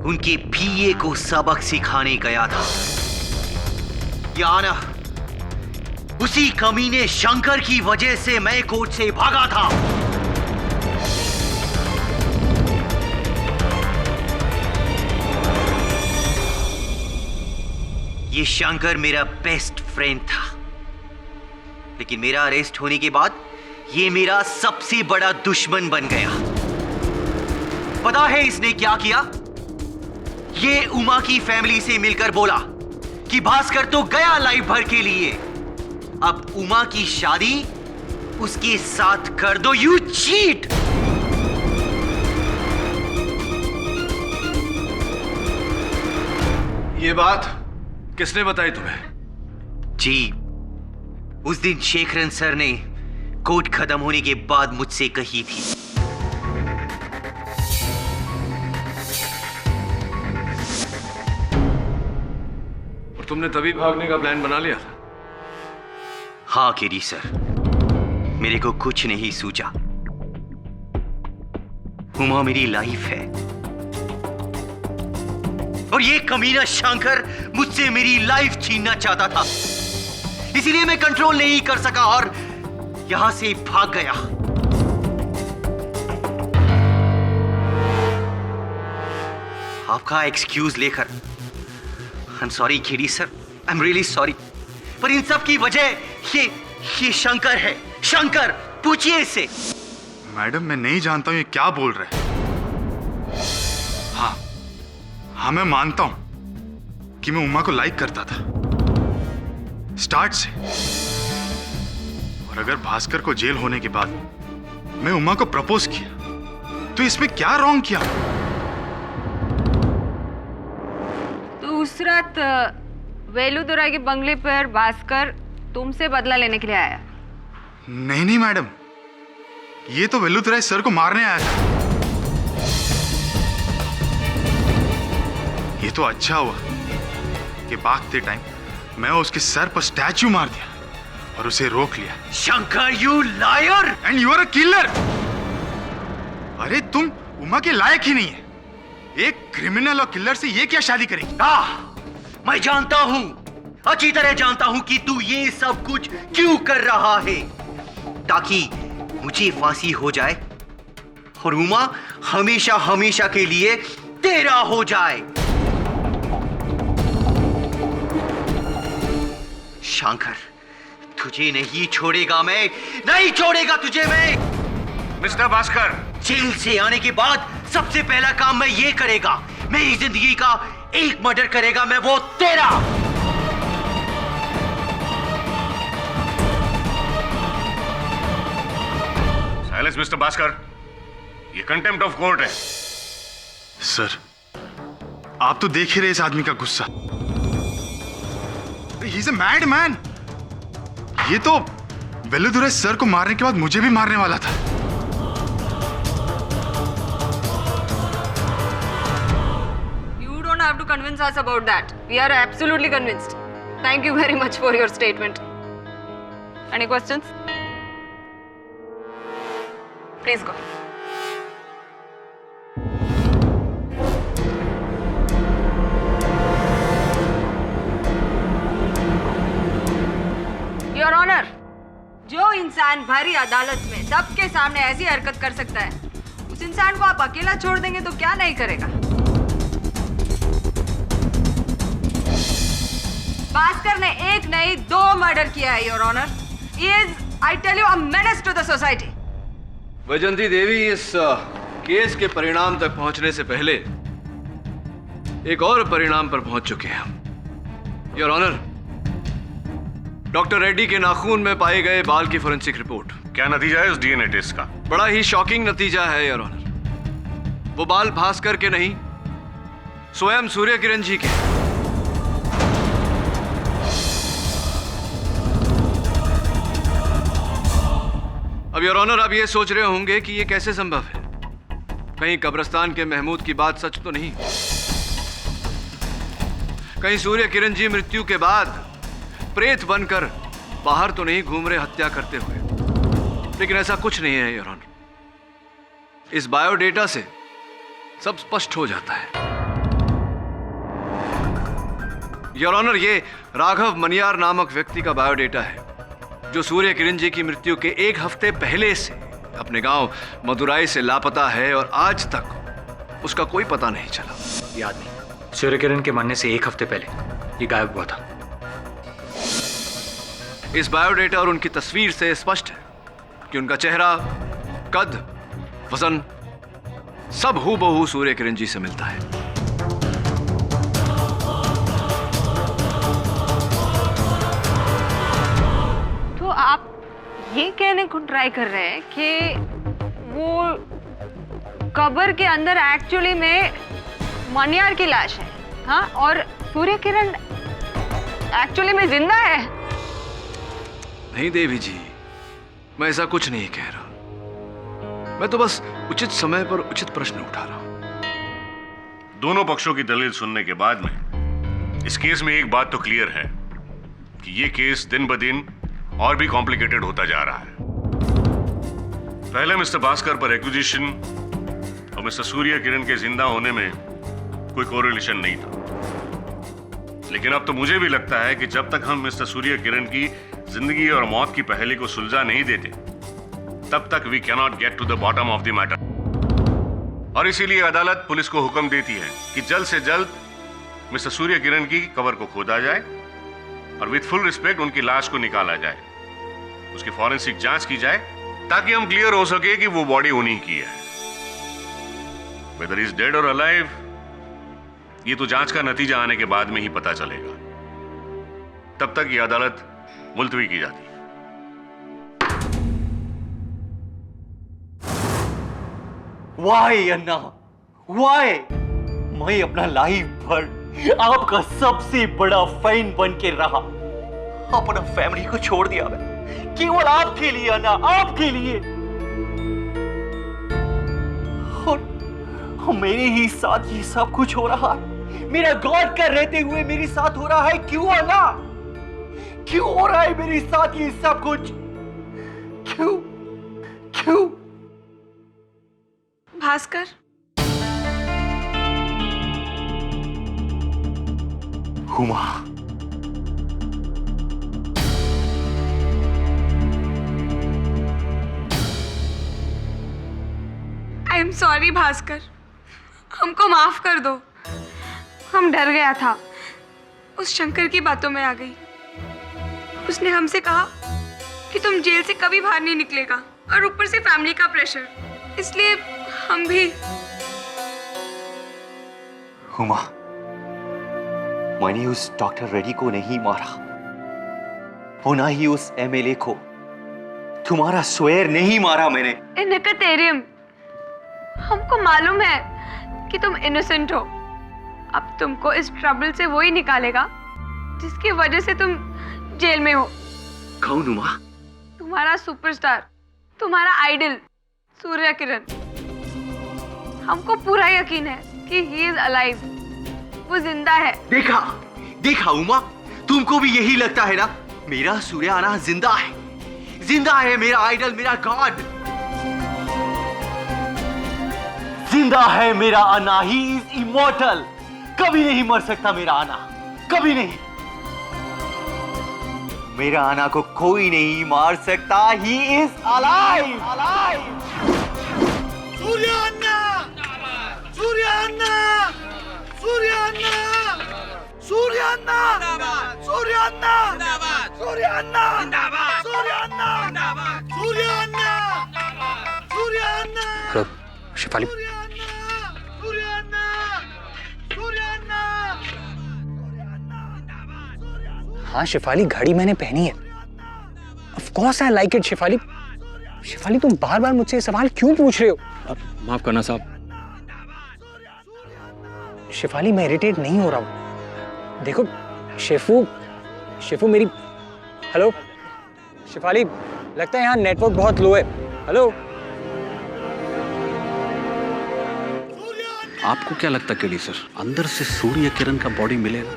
उनके पीए को सबक सिखाने गया था। याना, उसी कमीने शंकर की वजह से मैं कोर्ट से भागा था। ये शंकर मेरा बेस्ट फ्रेंड था, लेकिन मेरा अरेस्ट होने के बाद ये मेरा सबसे बड़ा दुश्मन बन गया। पता है इसने क्या किया? ये उमा की फैमिली से मिलकर बोला कि भास्कर तो गया लाइफ भर के लिए, अब उमा की शादी उसके साथ कर दो। You cheat! ये बात किसने बताई तुम्हें? जी, उस दिन शेखरन सर ने कोर्ट खत्म होने के बाद मुझसे कही थी। और तुमने तभी भागने का प्लान बना लिया था? हाँ केडी सर, मेरे को कुछ नहीं सूझा। उमा मेरी लाइफ है और ये कमीना शंकर मुझसे मेरी लाइफ छीनना चाहता था, इसीलिए मैं कंट्रोल नहीं कर सका और यहां से भाग गया। आपका एक्सक्यूज लेकर I am sorry KD sir, I am really sorry, पर इन सब की वजह ये शंकर है। शंकर, पूछिए इससे। मैडम, मैं नहीं जानता हूं ये क्या बोल रहे हैं। हाँ, मैं मानता हूं कि मैं उमा को लाइक करता था स्टार्ट से, और अगर भास्कर को जेल होने के बाद मैं उमा को प्रपोज किया तो इसमें क्या रॉन्ग किया? तो उस रात वेलुदराई के बंगले पर भास्कर तुमसे बदला लेने के लिए आया? नहीं मैडम, ये तो वेलुदराई सर को मारने आया था। ये तो अच्छा हुआ कि भागते टाइम मैं उसके सर पर स्टैचू मार दिया और उसे रोक लिया। Shankar, you liar and you are a killer. अरे तुम उमा के लायक ही नहीं है। एक क्रिमिनल और किलर से ये क्या शादी करेगी? मैं जानता हूं, अच्छी तरह जानता हूं कि तू ये सब कुछ क्यों कर रहा है, ताकि मुझे फांसी हो जाए और उमा हमेशा हमेशा के लिए तेरा हो जाए। शंकर, तुझे नहीं छोड़ेगा मैं, नहीं छोड़ेगा तुझे मैं। मिस्टर भास्कर, जेल से आने के बाद सबसे पहला काम मैं ये करेगा, मेरी जिंदगी का एक मर्डर करेगा मैं, वो तेरा। साइलेंस मिस्टर भास्कर, ये कंटेम्प्ट ऑफ कोर्ट है। सर, आप तो देख ही रहे इस आदमी का गुस्सा। He is a mad man. ये तो वेलुदराई सर को मारने के बाद मुझे भी मारने वाला था। You don't have to convince us about that. We are absolutely convinced. Thank you very much for your statement. Any questions? Please go. Your Honor, जो इंसान भरी अदालत में सबके सामने ऐसी हरकत कर सकता है, उस इंसान को आप अकेला छोड़ देंगे तो क्या नहीं करेगा? भास्कर ने एक नहीं 2 मर्डर किया है, your honour. He is, I tell you, a menace to the society. Vaijanti Devi, इस केस के परिणाम तक पहुंचने से पहले एक और परिणाम पर पहुंच चुके हैं। योर ऑनर, डॉक्टर रेड्डी के नाखून में पाए गए बाल की फोरेंसिक रिपोर्ट। क्या नतीजा है उस डीएनए टेस्ट का? बड़ा ही शॉकिंग नतीजा है योर ऑनर। वो बाल भास्कर के नहीं, स्वयं सूर्य किरण जी के। अब योर ऑनर, आप ये सोच रहे होंगे कि ये कैसे संभव है। कहीं कब्रिस्तान के महमूद की बात सच तो नहीं? कहीं सूर्य किरण जी मृत्यु के बाद प्रेत बनकर बाहर तो नहीं घूम रहे हत्या करते हुए? लेकिन ऐसा कुछ नहीं है योर ऑनर। इस बायोडेटा से सब स्पष्ट हो जाता है। योर ऑनर, ये राघव मनियार नामक व्यक्ति का बायोडेटा है, जो सूर्य किरण जी की मृत्यु के 1 हफ्ते पहले से अपने गांव मदुराई से लापता है और आज तक उसका कोई पता नहीं चला। ये आदमी सूर्य किरण के मरने से 1 हफ्ते पहले ये गायब हुआ था। इस बायोडेटा और उनकी तस्वीर से स्पष्ट है कि उनका चेहरा, कद, वजन सब हूबहू सूर्य किरण जी से मिलता है। तो आप ये कहने को ट्राई कर रहे हैं कि वो कब्र के अंदर एक्चुअली में मनियार की लाश है, हाँ, और सूर्य किरण एक्चुअली में जिंदा है? नहीं देवी जी, मैं ऐसा कुछ नहीं कह रहा। मैं तो बस उचित समय पर उचित प्रश्न उठा रहा हूं। दोनों पक्षों की दलील सुनने के बाद में इस केस में एक बात तो क्लियर है कि ये केस दिन ब दिन और भी कॉम्प्लिकेटेड होता जा रहा है। पहले मिस्टर भास्कर पर एक्विजिशन और मिस्टर सूर्य किरण के जिंदा होने में कोई कोरिलेशन नहीं था, लेकिन अब तो मुझे भी लगता है कि जब तक हम मिस्टर सूर्य किरण की जिंदगी और मौत की पहेली को सुलझा नहीं देते, तब तक we cannot get to the bottom of the matter. और इसीलिए अदालत पुलिस को हुक्म देती है कि जल्द से जल्द मिस्टर सूर्य किरण की कब्र को खोदा जाए और विथ फुल रिस्पेक्ट उनकी लाश को निकाला जाए, उसकी फॉरेंसिक जांच की जाए, ताकि हम क्लियर हो सके कि वो बॉडी उन्हीं की है। वेदर इज डेड और अलाइव, ये तो जांच का नतीजा आने के बाद में ही पता चलेगा। तब तक ये अदालत मुलतवी की जाती है। वाई अन्ना, वाई? मैं अपना लाइफ भर आपका सबसे बड़ा फैन बन के रहा, अपना फैमिली को छोड़ दिया मैं केवल आपके लिए अन्ना, आपके लिए। और मेरे ही साथ ये सब कुछ हो रहा है, मेरा गॉड का रहते हुए मेरे साथ हो रहा है। क्यों अन्ना, क्यों हो रहा है मेरे साथ ये सब कुछ? क्यों क्यों? Bhaskar, Huma, I am sorry Bhaskar, हमको माफ कर दो। हम डर गया था, उस शंकर की बातों में आ गई। उसने हमसे कहा कि तुम जेल से कभी बाहर नहीं निकलेगा, और ऊपर से फैमिली का प्रेशर, इसलिए हम भी। हुमा, मैंने उस डॉक्टर रेड्डी को नहीं मारा, और ना ही उस एमएलए को। तुम्हारा स्वेर नहीं मारा मैंने। इनकतेरियम, हमको मालूम है कि तुम इनोसेंट हो। अब तुमको इस ट्रबल से वो ही निकालेगा जिसकी वजह से तुम जेल में हो। कौन हुमा? तुम्हारा सुपरस्टार, तुम्हारा आइडल सूर्य किरण। हमको पूरा यकीन है कि ही इज अलाइव, वो जिंदा है। देखा देखा उमा, तुमको भी यही लगता है ना? मेरा सूर्य आना जिंदा है, जिंदा है, मेरा आइडल, मेरा गॉड जिंदा है। मेरा आना, ही इज इमॉर्टल, कभी नहीं मर सकता मेरा आना, कभी नहीं। मेरा आना को कोई नहीं मार सकता, he is alive, alive. Surya Anna, Surya Anna, Surya Anna, Surya Anna, Surya Anna, Surya Anna, Surya Anna, Surya Anna, Surya Anna. Hello Shifali, Surya Anna, Surya Anna. हाँ शिफाली, घड़ी मैंने पहनी है। Course I like it Shefali. Shefali तुम बार बार मुझसे सवाल क्यों पूछ रहे हो? माफ करना साहब। शेफाली मैं इरिटेट नहीं हो रहा हूं। देखो शेफू मेरी। हेलो शेफाली, लगता है यहाँ नेटवर्क बहुत लो है। हेलो। आपको क्या लगता है केडी सर, अंदर से सूर्य किरण का बॉडी मिलेगा?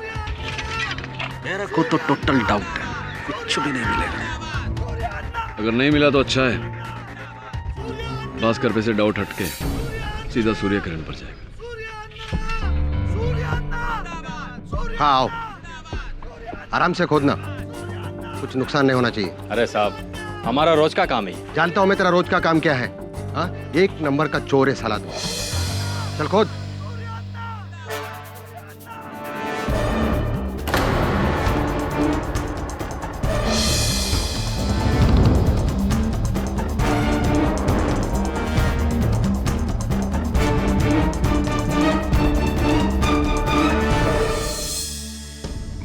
मेरे को तो टोटल डाउट है, कुछ भी नहीं मिलेगा। अगर नहीं मिला तो अच्छा है, भास्कर पे से डाउट हटके सीधा सूर्य किरण पर जाएगा। हाँ आओ, आराम से खोदना, कुछ नुकसान नहीं होना चाहिए। अरे साहब, हमारा रोज का काम है। जानता हूं मैं तेरा रोज का काम क्या है। हाँ, एक नंबर का चोर है साला तू। चल खोद।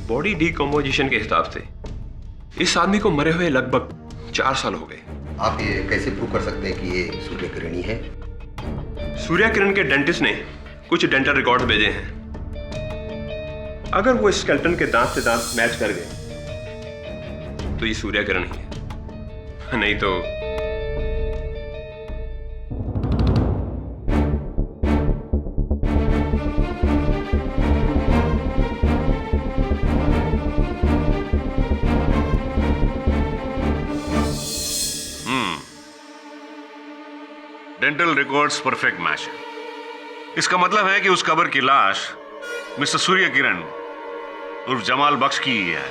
बॉडी डिकम्पोजिशन के हिसाब से इस आदमी को मरे हुए लगभग 4 साल हो गए। आप ये कैसे प्रूव कर सकते हैं कि ये सूर्य किरण ही है? सूर्य किरण के डेंटिस्ट ने कुछ डेंटल रिकॉर्ड्स भेजे हैं। अगर वो स्केलेटन के दांत से दांत मैच कर गए तो ये सूर्य किरण ही है, नहीं तो डेंटल रिकॉर्ड्स परफेक्ट मैच है। इसका मतलब है कि उस कबर की लाश मिस्टर सूर्य किरण उर्फ जमाल बख्श की ही है।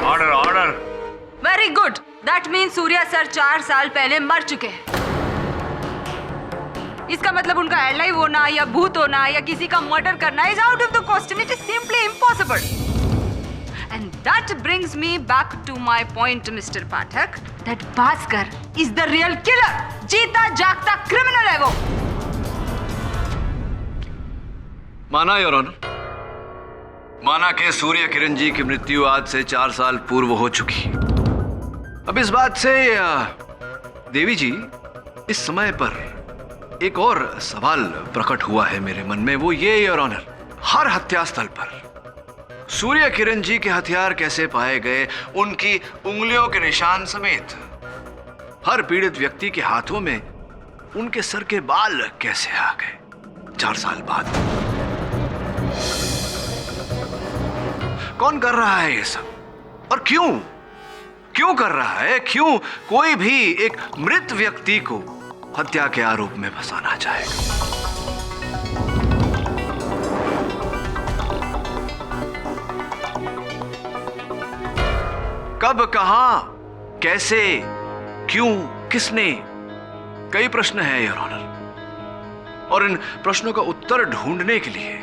Order order. Very good, that mean Surya sir 4 साल पहले मर चुके हैं। इसका मतलब उनका एलाइव होना या भूत होना या किसी का मर्डर करना is out of the question. It is simply impossible. And that brings me back to my point mister Pathak, that Bhaskar is the real killer. जीता जागता क्रिमिनल है वो। माना योर ऑनर, माना के सूर्य किरण जी की मृत्यु आज से 4 साल पूर्व हो चुकी। अब इस बात से देवी जी, इस समय पर एक और सवाल प्रकट हुआ है मेरे मन में। वो ये योर ऑनर, हर हत्या स्थल पर सूर्य किरण जी के हथियार कैसे पाए गए, उनकी उंगलियों के निशान समेत हर पीड़ित व्यक्ति के हाथों में उनके सर के बाल कैसे आ गए 4 साल बाद? कौन कर रहा है ये सब और क्यों कर रहा है? क्यों कोई भी एक मृत व्यक्ति को हत्या के आरोप में फंसाना चाहेगा? कब, कहां, कैसे, क्यों, किसने? कई प्रश्न हैं योर ऑनर, और इन प्रश्नों का उत्तर ढूंढने के लिए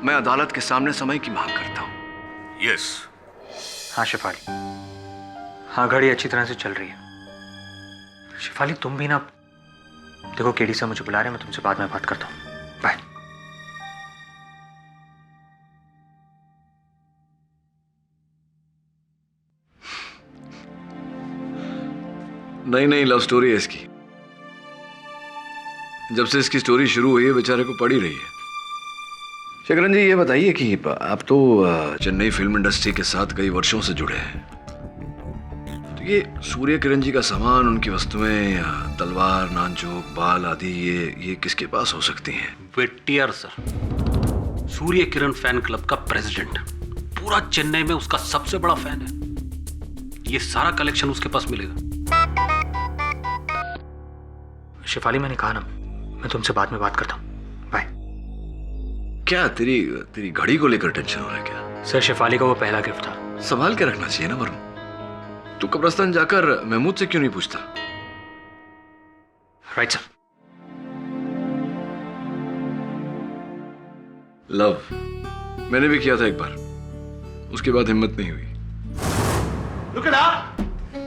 मैं अदालत के सामने समय की मांग करता हूं। यस। हाँ शेफाली, हाँ घड़ी अच्छी तरह से चल रही है। शेफाली तुम भी ना, देखो केडी सर मुझे बुला रहे हैं, मैं तुमसे बाद में बात करता हूँ। बाय। नई लव स्टोरी है इसकी। जब से इसकी स्टोरी शुरू हुई है बेचारे को पड़ी रही है। शेखरन जी ये बताइए कि आप तो चेन्नई फिल्म इंडस्ट्री के साथ कई वर्षों से जुड़े हैं, तो ये सूर्य किरण जी का सामान, उनकी वस्तुएं, तलवार, नानचोक, बाल आदि, ये किसके पास हो सकती हैं? वेटियर sir, Surya Kiran fan club का प्रेसिडेंट, पूरा चेन्नई में उसका सबसे बड़ा फैन है। ये सारा कलेक्शन उसके पास मिलेगा। शेफाली मैंने कहा ना, मैं तुमसे बाद में बात करता हूँ। बाय। क्या तेरी घड़ी को लेकर टेंशन हो रहा है क्या? सर शेफाली का वो पहला गिफ्ट था। संभाल के रखना चाहिए ना वरुण। तू कब्रिस्तान जाकर महमूद से क्यों नहीं पूछता? Right sir. लव मैंने भी किया था एक बार, उसके बाद हिम्मत नहीं हुई।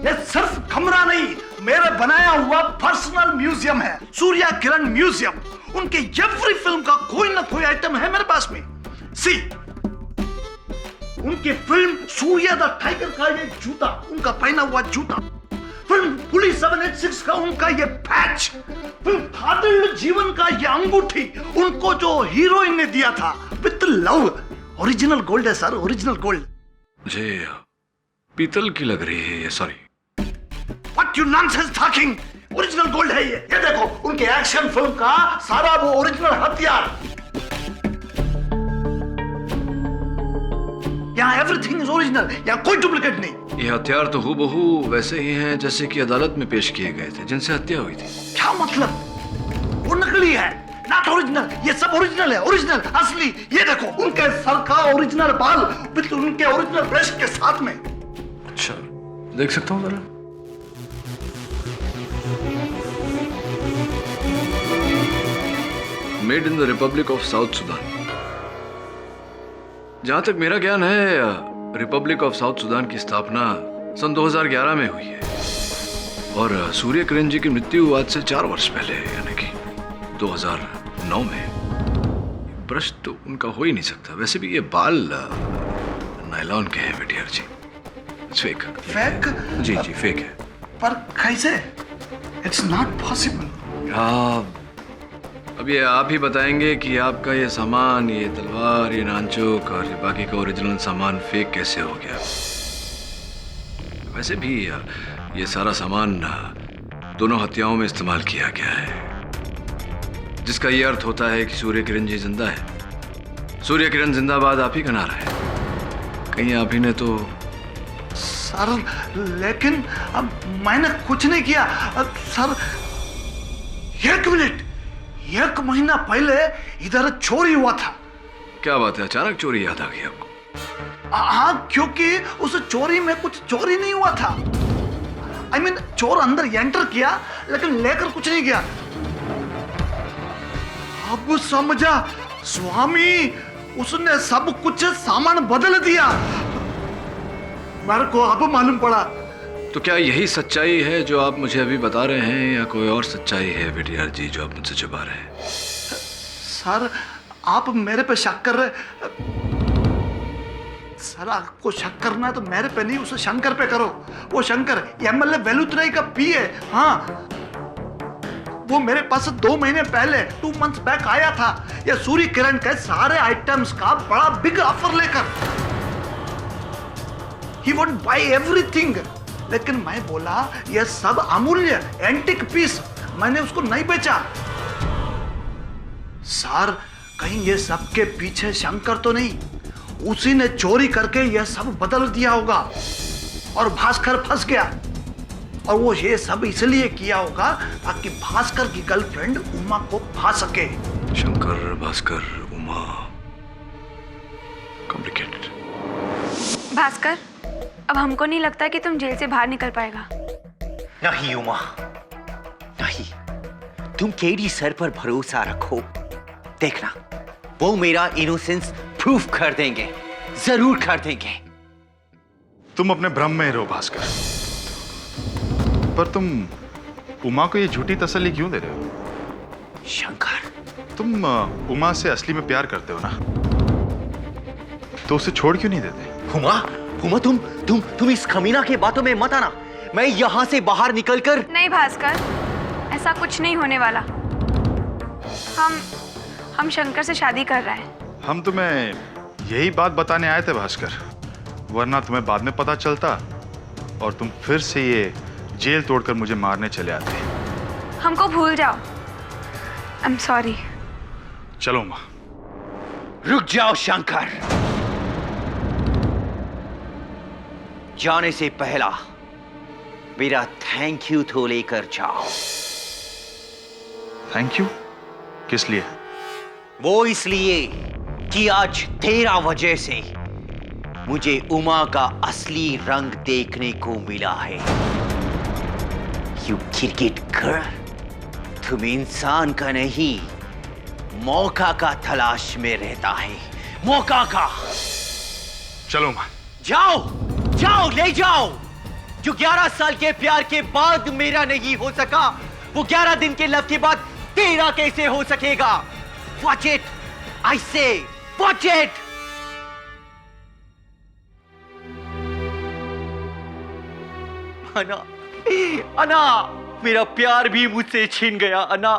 ये सिर्फ कमरा नहीं, मेरा बनाया हुआ पर्सनल म्यूजियम है, सूर्या किरण म्यूजियम। उनके एवरी फिल्म का कोई ना कोई आइटम है मेरे पास में। सी, उनकी फिल्म सूर्या द टाइगर का ये जूता, उनका पहना हुआ जूता, फिल्म पुलिस 786 का उनका ये पैच, फिल्म कातिल जीवन का ये अंगूठी उनको जो हीरोइन ने दिया था विद लव। ओरिजिनल गोल्ड है सर, ओरिजिनल गोल्ड। मुझे पीतल की लग रही है ये, sorry. What you nonsense talking? Original gold है ये देखो, उनके एक्शन फिल्म का सारा वो ओरिजिनल हथियार। यहाँ एवरीथिंग इज ओरिजिनल, यहाँ कोई डुप्लीकेट नहीं। ये हथियार तो हूबहू वैसे ही हैं जैसे कि अदालत में पेश किए गए थे जिनसे हत्या हुई थी। क्या मतलब? वो नकली है, नॉट ओरिजिनल। ये सब ओरिजिनल है, ओरिजिनल असली। ये देखो उनके सर का ओरिजिनल बाल विद उनके ओरिजिनल ब्रश के साथ में। अच्छा, देख सकता हूँ जरा? Made in the Republic of south Sudan. जहां तक मेरा ज्ञान है, रिपब्लिक ऑफ साउथ सुडान की स्थापना सन 2011 में हुई है और सूर्य किरण जी की मृत्यु आज से 4 वर्ष पहले, यानी कि 2009 में। ब्रश तो उनका हो ही नहीं सकता। वैसे भी ये बाल नायलॉन के हैं विटियर जी। फेक। फेक? जी जी फेक है। पर कैसे? It's not possible. अब ये आप ही बताएंगे कि आपका ये सामान, ये तलवार, ये नानचोक और ये बाकी का ओरिजिनल सामान फेक कैसे हो गया। वैसे भी ये सारा सामान दोनों हत्याओं में इस्तेमाल किया गया है, जिसका ये अर्थ होता है कि सूर्य किरण जी जिंदा है। सूर्य किरण जिंदाबाद आप ही का नारा है। कहीं आप ही ने तो। सर लेकिन अब मैंने कुछ नहीं किया सर। 1 मिनट, 1 महीना पहले इधर चोरी हुआ था। क्या बात है, अचानक चोरी याद आ गई आपको? हाँ, क्योंकि उस चोरी में कुछ चोरी नहीं हुआ था। I mean, चोर अंदर एंटर किया लेकिन लेकर कुछ नहीं गया। अब समझा स्वामी, उसने सब कुछ सामान बदल दिया। मेरे को अब मालूम पड़ा। तो क्या यही सच्चाई है जो आप मुझे अभी बता रहे हैं, या कोई और सच्चाई है विटियार जी जो आप मुझसे छुपा रहे हैं? सर आप मेरे पे शक कर रहे। सर आपको शक करना है तो मेरे पे नहीं, उसे शंकर पे करो। वो शंकर एमएलए वेलुतराई का पी है। हाँ, वो मेरे पास 2 महीने पहले 2 मंथ्स बैक आया था ये सूर्य किरण के सारे आइटम्स का बड़ा बिग ऑफर लेकर। He would buy everything, लेकिन मैं बोला ये सब अमूल्य एंटिक पीस, मैंने उसको नहीं बेचा। सर कहीं ये सब के पीछे शंकर तो नहीं? उसी ने चोरी करके ये सब बदल दिया होगा और भास्कर फंस गया। और वो ये सब इसलिए किया होगा ताकि भास्कर की गर्लफ्रेंड उमा को भा सके। शंकर, भास्कर, उमा, कॉम्प्लिकेटेड। भास्कर, अब हमको नहीं लगता कि तुम जेल से बाहर निकल पाएगा। नहीं उमा, नहीं। तुम केडी सर पर भरोसा रखो, देखना वो मेरा इनोसेंस प्रूफ कर देंगे, जरूर कर देंगे। तुम अपने भ्रम में रहो भास्कर, पर तुम उमा को ये झूठी तसल्ली क्यों दे रहे हो? शंकर, तुम उमा से असली में प्यार करते हो ना, तो उसे छोड़ क्यों नहीं देते? उमा, तुम इस खमीना के बातों में मत आना। मैं यहाँ से बाहर निकलकर। नहीं भास्कर, ऐसा कुछ नहीं होने वाला। हम शंकर से शादी कर रहे हैं। हम तुम्हें यही बात बताने आए थे भास्कर, वरना तुम्हें बाद में पता चलता और तुम फिर से ये जेल तोड़कर मुझे मारने चले आते। हमको भूल जाओ। I am sorry. चलो माँ। रुक जाओ शंकर, जाने से पहला मेरा थैंक यू तो लेकर जाओ। Thank you? किस लिए? वो इसलिए कि आज तेरा वजह से मुझे उमा का असली रंग देखने को मिला है। यू क्रिकेट गर्ल, तुम इंसान का नहीं, मौका का तलाश में रहता है, मौका का। चलो माँ। जाओ, ले जाओ। जो 11 साल के प्यार के बाद मेरा नहीं हो सका, वो 11 दिन के लव के बाद तेरा कैसे हो सकेगा? Watch it, I say, watch it. अना, अना, मेरा प्यार भी मुझसे छीन गया अना।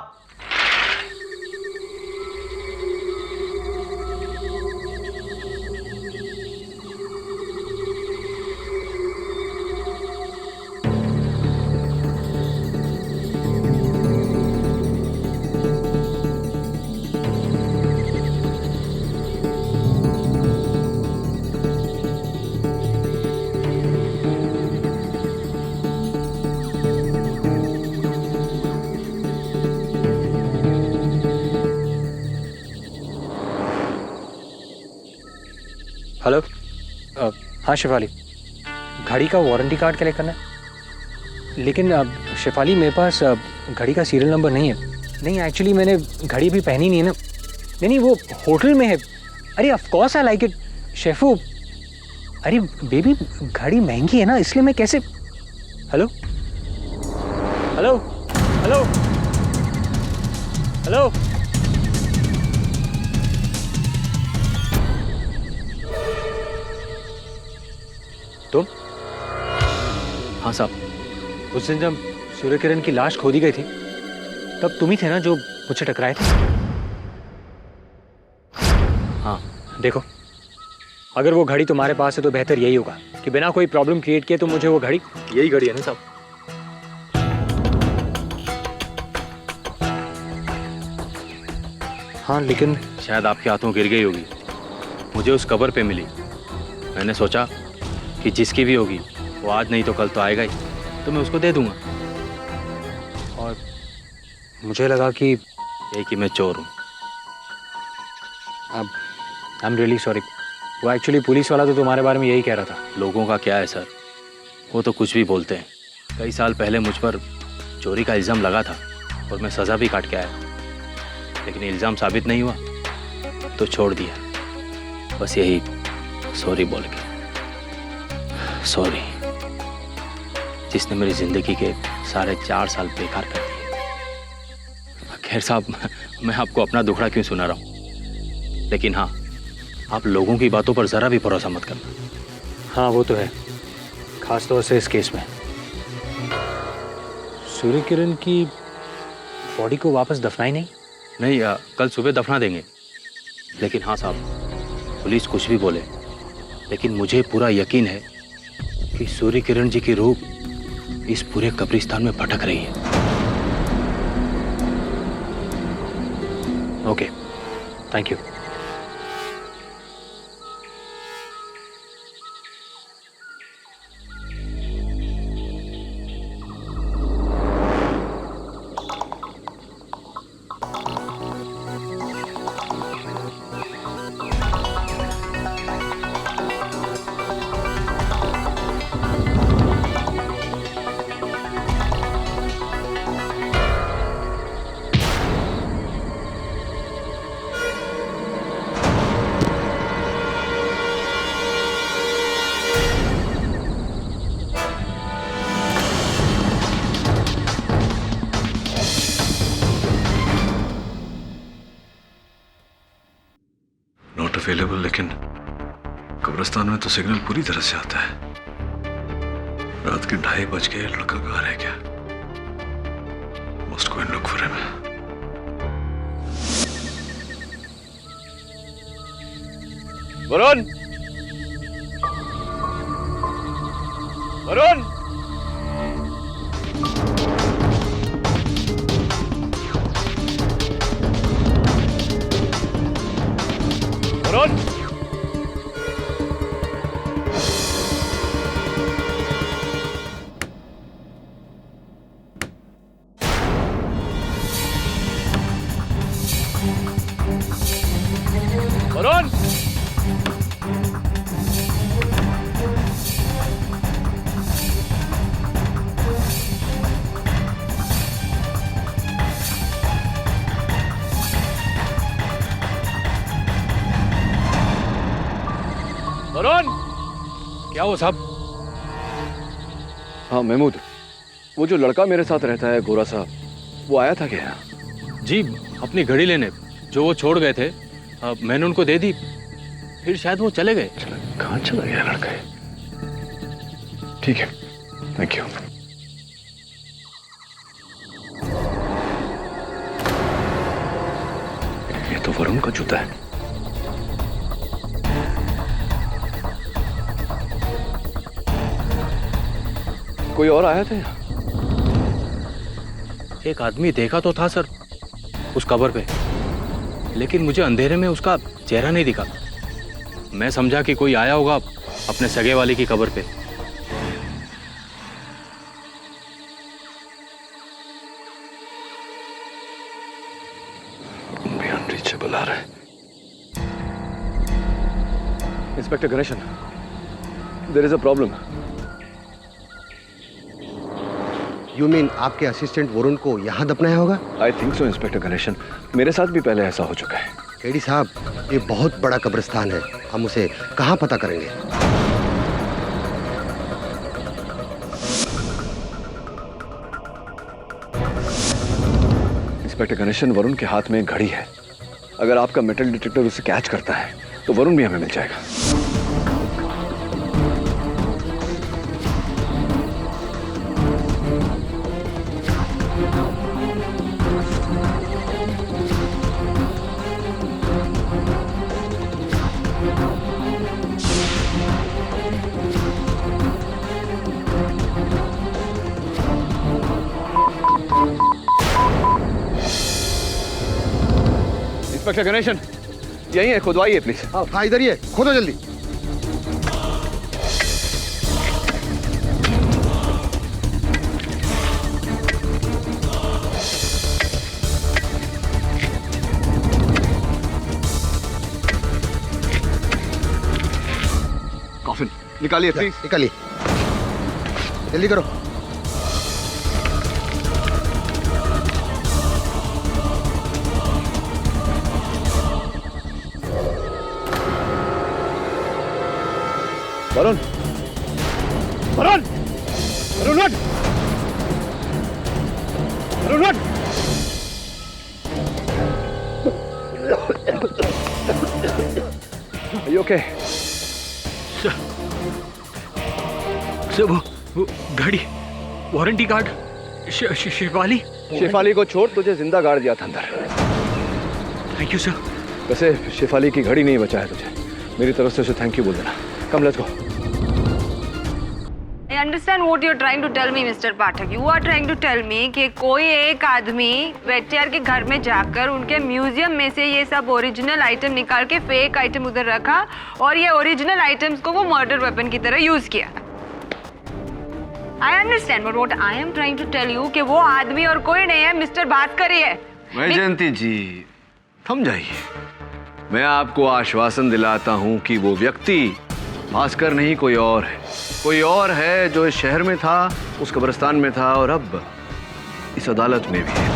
हेलो, हाँ शेफाली, घड़ी का वारंटी कार्ड कलेक्ट करना है। लेकिन शेफाली मेरे पास घड़ी का सीरियल नंबर नहीं है। नहीं एक्चुअली मैंने घड़ी भी पहनी नहीं है ना। नहीं वो होटल में है। अरे of course I like it Shefu. अरे बेबी घड़ी महंगी है ना, इसलिए मैं कैसे। हेलो हेलो हेलो हेलो, तुम? हाँ साहब, उस दिन जब सूर्य किरण की लाश खोदी गई थी तब तुम ही थे ना जो मुझसे टकराए थे? हाँ देखो, अगर वो घड़ी तुम्हारे पास है तो बेहतर यही होगा कि बिना कोई प्रॉब्लम क्रिएट किए तो मुझे वो घड़ी, यही घड़ी है ना साहब? हाँ लेकिन शायद आपके हाथों गिर गई होगी, मुझे उस कबर पे मिली। मैंने सोचा कि जिसकी भी होगी वो आज नहीं तो कल तो आएगा ही, तो मैं उसको दे दूंगा। और मुझे लगा कि यही कि मैं चोर हूँ। अब आई एम रियली सॉरी। वो एक्चुअली पुलिस वाला तो तुम्हारे बारे में यही कह रहा था। लोगों का क्या है सर, वो तो कुछ भी बोलते हैं। कई साल पहले मुझ पर चोरी का इल्ज़ाम लगा था और मैं सज़ा भी काट के आया, लेकिन इल्ज़ाम साबित नहीं हुआ तो छोड़ दिया, बस यही सॉरी बोल के। सॉरी जिसने मेरी ज़िंदगी के सारे 4 साल बेकार कर दिए। खैर साहब, मैं आपको अपना दुखड़ा क्यों सुना रहा हूँ, लेकिन हाँ, आप लोगों की बातों पर ज़रा भी भरोसा मत करना। हाँ वो तो है, खास तौर से इस केस में। सूर्य किरण की बॉडी को वापस दफनाई नहीं? नहीं, कल सुबह दफना देंगे। लेकिन हाँ साहब, पुलिस कुछ भी बोले, लेकिन मुझे पूरा यकीन है कि सूर्य किरण जी की रूह इस पूरे कब्रिस्तान में भटक रही है। Okay, thank you. अवेलेबल, लेकिन कब्रिस्तान में तो सिग्नल पूरी तरह से आता है। रात के 2:30 बज गए, लड़का कहाँ रह गया? Must go and look for him. Varun, Varun, Varun, Varun, Varun, क्या हो साहब? हाँ महमूद, वो जो लड़का मेरे साथ रहता है गोरा सा, वो आया था क्या? जी, अपनी घड़ी लेने जो वो छोड़ गए थे, मैंने उनको दे दी, फिर शायद वो चले गए। कहाँ चला गया लड़का? ठीक है, थैंक यू। ये तो वरुण का जूता है। कोई और आया था यहाँ? एक आदमी देखा तो था सर उस कब्र पे, लेकिन मुझे अंधेरे में उसका चेहरा नहीं दिखा। मैं समझा कि कोई आया होगा अपने सगे वाले की कब्र पे। अनरीचेबल आ रहा है। Inspector Ganeshan, there is a problem. You mean आपके असिस्टेंट वरुण को यहाँ दफनाया होगा? I think so inspector Ganeshan, मेरे साथ भी पहले ऐसा हो चुका है। केडी साहब, ये बहुत बड़ा कब्रिस्तान है, हम उसे कहाँ पता करेंगे? इंस्पेक्टर गणेशन, वरुण के हाथ में एक घड़ी है। अगर आपका मेटल डिटेक्टर उसे कैच करता है तो वरुण भी हमें मिल जाएगा। इंस्पेक्टर गणेशन, यही है, खुदवाइए प्लीज। हाँ इधर ही है, खोदो जल्दी। कॉफिन निकालिए प्लीज। निकालिए, जल्दी करो। वरुण, वरुण, वरुण उठ, वरुण उठ। Are you okay? सर वो घड़ी, वारंटी कार्ड, शेफाली। शेफाली को छोड़, तुझे जिंदा गाड़ दिया था अंदर। Thank you sir. वैसे शेफाली की घड़ी नहीं बचाया तुझे, मेरी तरफ से उसे थैंक यू बोल देना। Come, let's go. I understand what you're trying to tell me, Mr. Pathak. You are trying to tell me कि कोई एक आदमी वेटियार के घर में जाकर उनके म्यूजियम में से ये सब ओरिजिनल आइटम निकाल के फेक आइटम उधर रखा और ये ओरिजिनल आइटम्स को वो मर्डर वेपन की तरह यूज किया। I understand, but what I am trying to tell you कि वो आदमी और कोई नहीं है, मिस्टर भास्कर ही है। वैजयंती जी, थम जाइए। मैं आपको आश्वासन दिलाता हूं कि वो व्यक्ति भास्कर नहीं, कोई और है। कोई और है जो इस शहर में था, उस कब्रिस्तान में था और अब इस अदालत में भी है।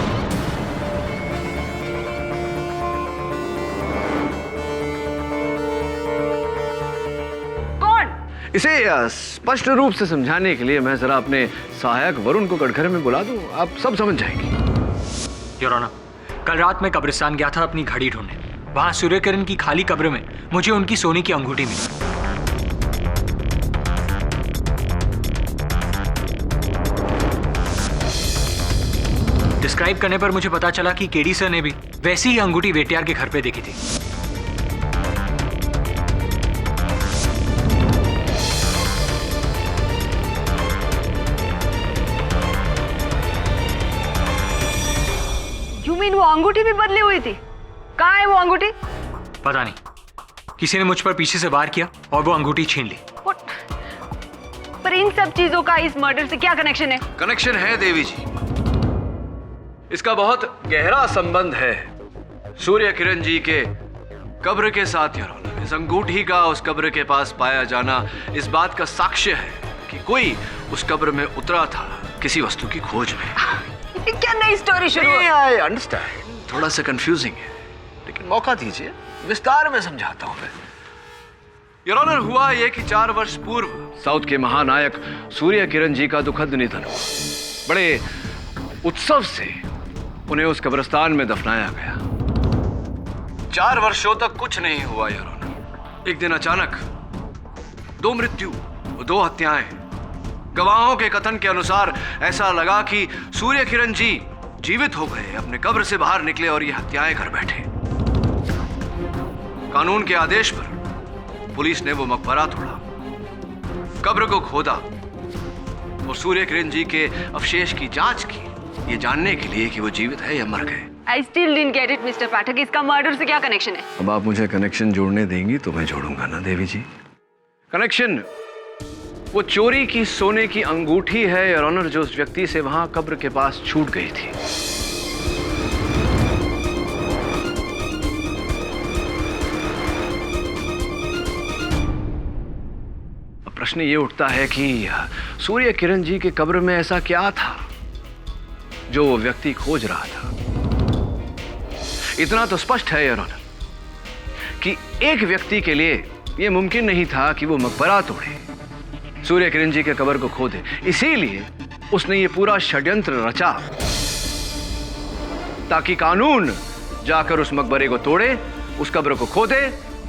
कौन? इसे स्पष्ट रूप से समझाने के लिए मैं जरा अपने सहायक वरुण को कटघरे में बुला दूं, आप सब समझ जाएंगे। योर ऑनर, कल रात मैं कब्रिस्तान गया था अपनी घड़ी ढूंढने। वहां सूर्यकिरण की खाली कब्र में मुझे उनकी सोने की अंगूठी मिली। डिस्क्राइब करने पर मुझे पता चला कि केडी सर ने भी वैसी ही अंगूठी वेटियार के घर पे देखी थी। You mean वो अंगूठी भी बदली हुई थी? कहाँ है वो अंगूठी? पता नहीं, किसी ने मुझ पर पीछे से वार किया और वो अंगूठी छीन ली। पर इन सब चीजों का इस मर्डर से क्या कनेक्शन है? कनेक्शन है देवी जी, इसका बहुत गहरा संबंध है सूर्य किरण जी के कब्र के साथ। योर ऑनर, इस अंगूठी का उस कब्र के पास पाया जाना इस बात का साक्ष्य है कि कोई उस कब्र में उतरा था किसी वस्तु की खोज में। क्या नई स्टोरी शुरू हुई? आई अंडरस्टैंड, थोड़ा सा कंफ्यूजिंग है, लेकिन मौका दीजिए, विस्तार में समझाता हूं मैं। योर ऑनर, हुआ यह कि 4 वर्ष पूर्व साउथ के महानायक सूर्य किरण जी का दुखद निधन हुआ। बड़े उत्सव से उन्हें उस कब्रिस्तान में दफनाया गया। 4 वर्षों तक कुछ नहीं हुआ योर ऑनर। एक दिन अचानक 2 मृत्यु, 2 हत्याएं। गवाहों के कथन के अनुसार ऐसा लगा कि सूर्य किरण जी जीवित हो गए, अपने कब्र से बाहर निकले और ये हत्याएं कर बैठे। कानून के आदेश पर पुलिस ने वो मकबरा तोड़ा, कब्र को खोदा और सूर्य किरण जी के अवशेष की जांच की, ये जानने के लिए कि वो जीवित है या मर गए। I still didn't get it, Mr. पाठक। इसका मर्डर से क्या कनेक्शन है? अब आप मुझे कनेक्शन जोड़ने देंगी तो मैं जोड़ूंगा ना देवी जी। कनेक्शन वो चोरी की सोने की अंगूठी है योर ऑनर, जो उस व्यक्ति से वहां कब्र के पास छूट गई थी। अब प्रश्न ये उठता है कि सूर्य किरण जी के कब्र में ऐसा क्या था जो वो व्यक्ति खोज रहा था। इतना तो स्पष्ट है योर ऑनर कि एक व्यक्ति के लिए यह मुमकिन नहीं था कि वो मकबरा तोड़े, सूर्य किरण जी के कब्र को खोदे। इसीलिए उसने ये पूरा षड्यंत्र रचा ताकि कानून जाकर उस मकबरे को तोड़े, उस कब्र को खोदे,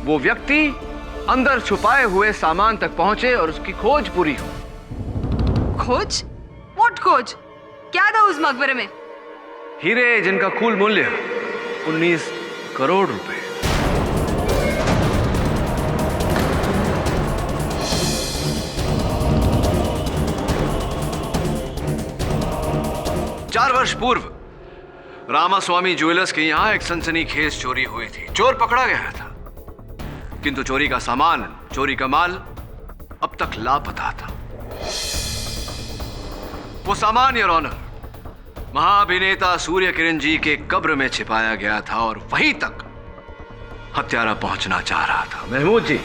वो व्यक्ति अंदर छुपाए हुए सामान तक पहुंचे और उसकी खोज पूरी हो। खोज? व्हाट खोज? क्या था उस मकबरे में? हीरे जिनका कुल मूल्य 19 करोड़ रुपए। चार वर्ष पूर्व रामास्वामी ज्वेलर्स के यहां एक सनसनीखेज चोरी हुई थी। चोर पकड़ा गया था, किंतु चोरी का सामान, चोरी का माल अब तक लापता था। वो सामान योर ऑनर महाअभिनेता सूर्य किरण जी के कब्र में छिपाया गया था और वहीं तक हत्यारा पहुंचना चाह रहा था। महमूद जी,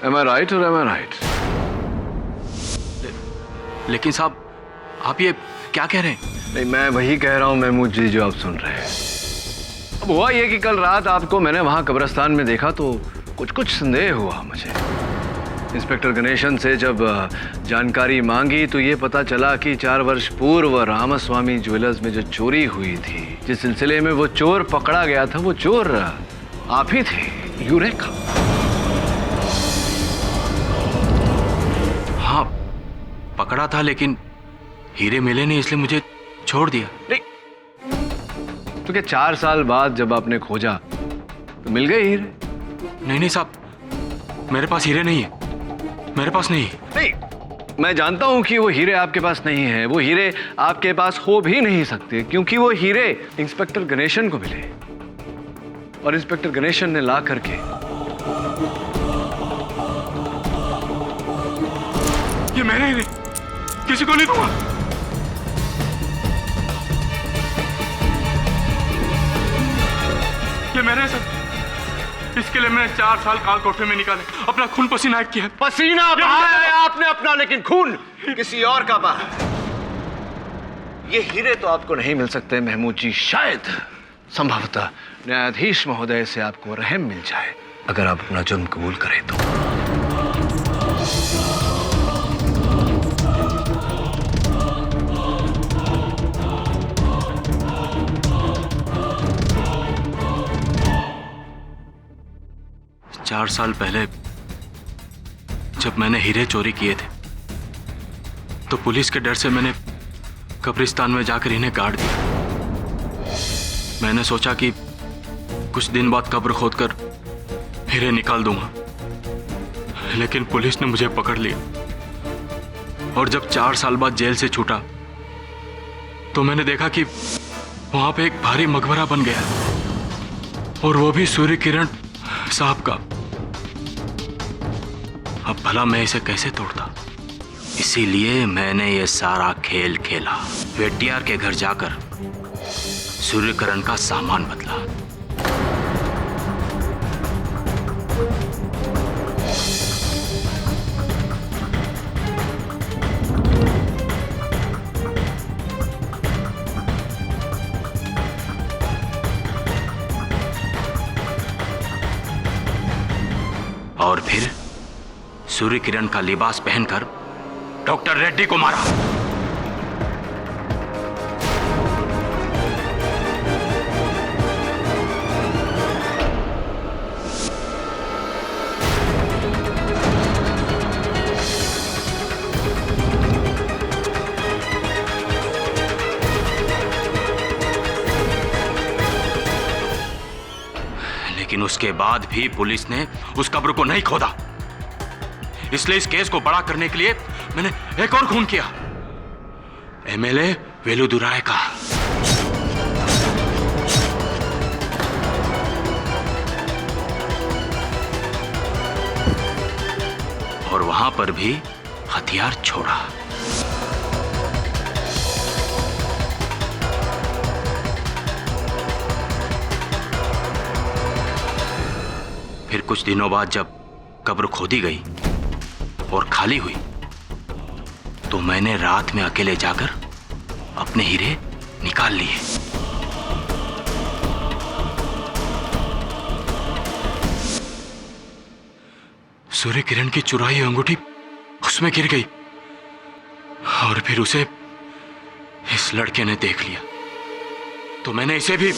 Am I right or am I right? लेकिन साहब आप ये क्या कह रहे हैं? नहीं, मैं वही कह रहा हूं महमूद जी जो आप सुन रहे हैं। अब हुआ ये कि कल रात आपको मैंने वहां कब्रिस्तान में देखा तो कुछ संदेह हुआ मुझे। इंस्पेक्टर गणेशन से जब जानकारी मांगी तो ये पता चला कि 4 वर्ष पूर्व रामास्वामी ज्वेलर्स में जो चोरी हुई थी, जिस सिलसिले में वो चोर पकड़ा गया था, वो चोर आप ही थे, यूरेका। हाँ, पकड़ा था, लेकिन हीरे मिले नहीं, इसलिए मुझे छोड़ दिया। नहीं, तो क्या 4 साल बाद जब आपने खोजा तो मिल गए हीरे? नहीं साहब, मेरे पास हीरे नहीं है, मेरे पास नहीं है। नहीं, मैं जानता हूं कि वो हीरे आपके पास नहीं है, वो हीरे आपके पास हो भी नहीं सकते, क्योंकि वो हीरे इंस्पेक्टर गणेशन को मिले और इंस्पेक्टर गणेशन ने ला करके ये मैंने ही नहीं, किसी को नहीं दूंगा। ये मैंने सर, इसके लिए मैंने 4 साल काल कोठे में निकाले, अपना खून पसीना किया। पसीना बहाया है आपने अपना, लेकिन खून किसी और का बहा है। ये हीरे तो आपको नहीं मिल सकते महमूद जी। शायद संभवतः न्यायाधीश महोदय से आपको रहम मिल जाए अगर आप अपना जुर्म कबूल करें तो। 4 साल पहले जब मैंने हीरे चोरी किए थे तो पुलिस के डर से मैंने कब्रिस्तान में जाकर इन्हें गाड़ दिया। मैंने सोचा कि कुछ दिन बाद कब्र खोदकर हीरे निकाल दूंगा, लेकिन पुलिस ने मुझे पकड़ लिया और जब 4 साल बाद जेल से छूटा तो मैंने देखा कि वहां पे एक भारी मकबरा बन गया, और वो भी सूर्य किरण साहब का। अब भला मैं इसे कैसे तोड़ता? इसीलिए मैंने ये सारा खेल खेला। वेटियार के घर जाकर सूर्यकिरण का सामान बदला। सूर्य किरण का लिबास पहनकर डॉक्टर रेड्डी को मारा। लेकिन उसके बाद भी पुलिस ने उस कब्र को नहीं खोदा। इसलिए इस केस को बड़ा करने के लिए मैंने एक और खून किया, एमएलए वेलुदुराय का। और वहां पर भी हथियार छोड़ा। फिर कुछ दिनों बाद जब कब्र खोदी गई और खाली हुई तो मैंने रात में अकेले जाकर अपने हीरे निकाल लिए। सूर्य किरण की चुराई अंगूठी उसमें गिर गई और फिर उसे इस लड़के ने देख लिया तो मैंने इसे भी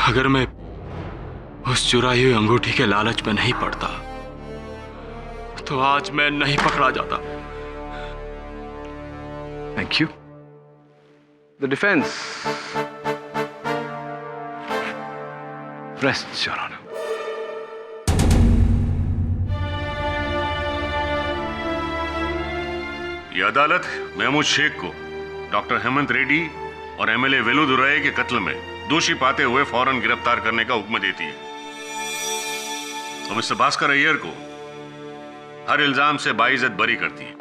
अगर मैं उस चुराई हुई अंगूठी के लालच में नहीं पड़ता तो आज मैं नहीं पकड़ा जाता। Thank you. The defence rests your honour. ये अदालत महमूद शेख को डॉक्टर हेमंत रेड्डी और एमएलए वेलुदुराय के कत्ल में दोषी पाते हुए फौरन गिरफ्तार करने का हुक्म देती है और मिस्टर भास्कर अय्यर को हर इल्जाम से बाइज्जत बरी करती है।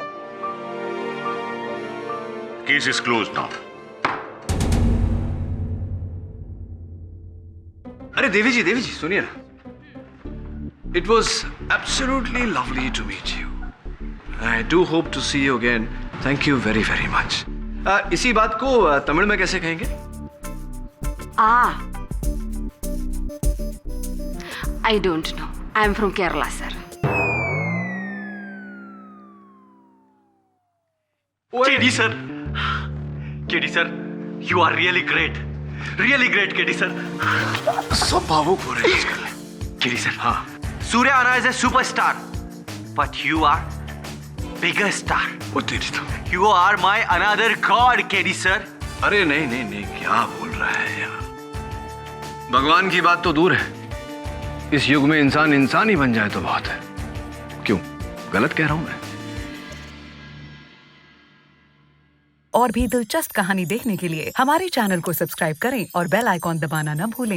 Case is close now. अरे देवी जी सुनिए ना। It was absolutely lovely to meet you. I do hope to see you again. Thank you very very much. इसी बात को तमिल में कैसे कहेंगे? I don't know. I am from Kerala, sir. KD sir, KD sir, you are really great, KD sir. सब भावुक हो रहे हैं आजकल। KD sir, हाँ. Surya Anna is a superstar, but you are bigger star. वो तेरी तो। You are my another god, KD sir. अरे नहीं, क्या बोल रहा है यार? भगवान की बात तो दूर है, इस युग में इंसान ही बन जाए तो बहुत है। क्यों गलत कह रहा हूं मैं? और भी दिलचस्प कहानी देखने के लिए हमारे चैनल को सब्सक्राइब करें और बेल आइकॉन दबाना न भूलें।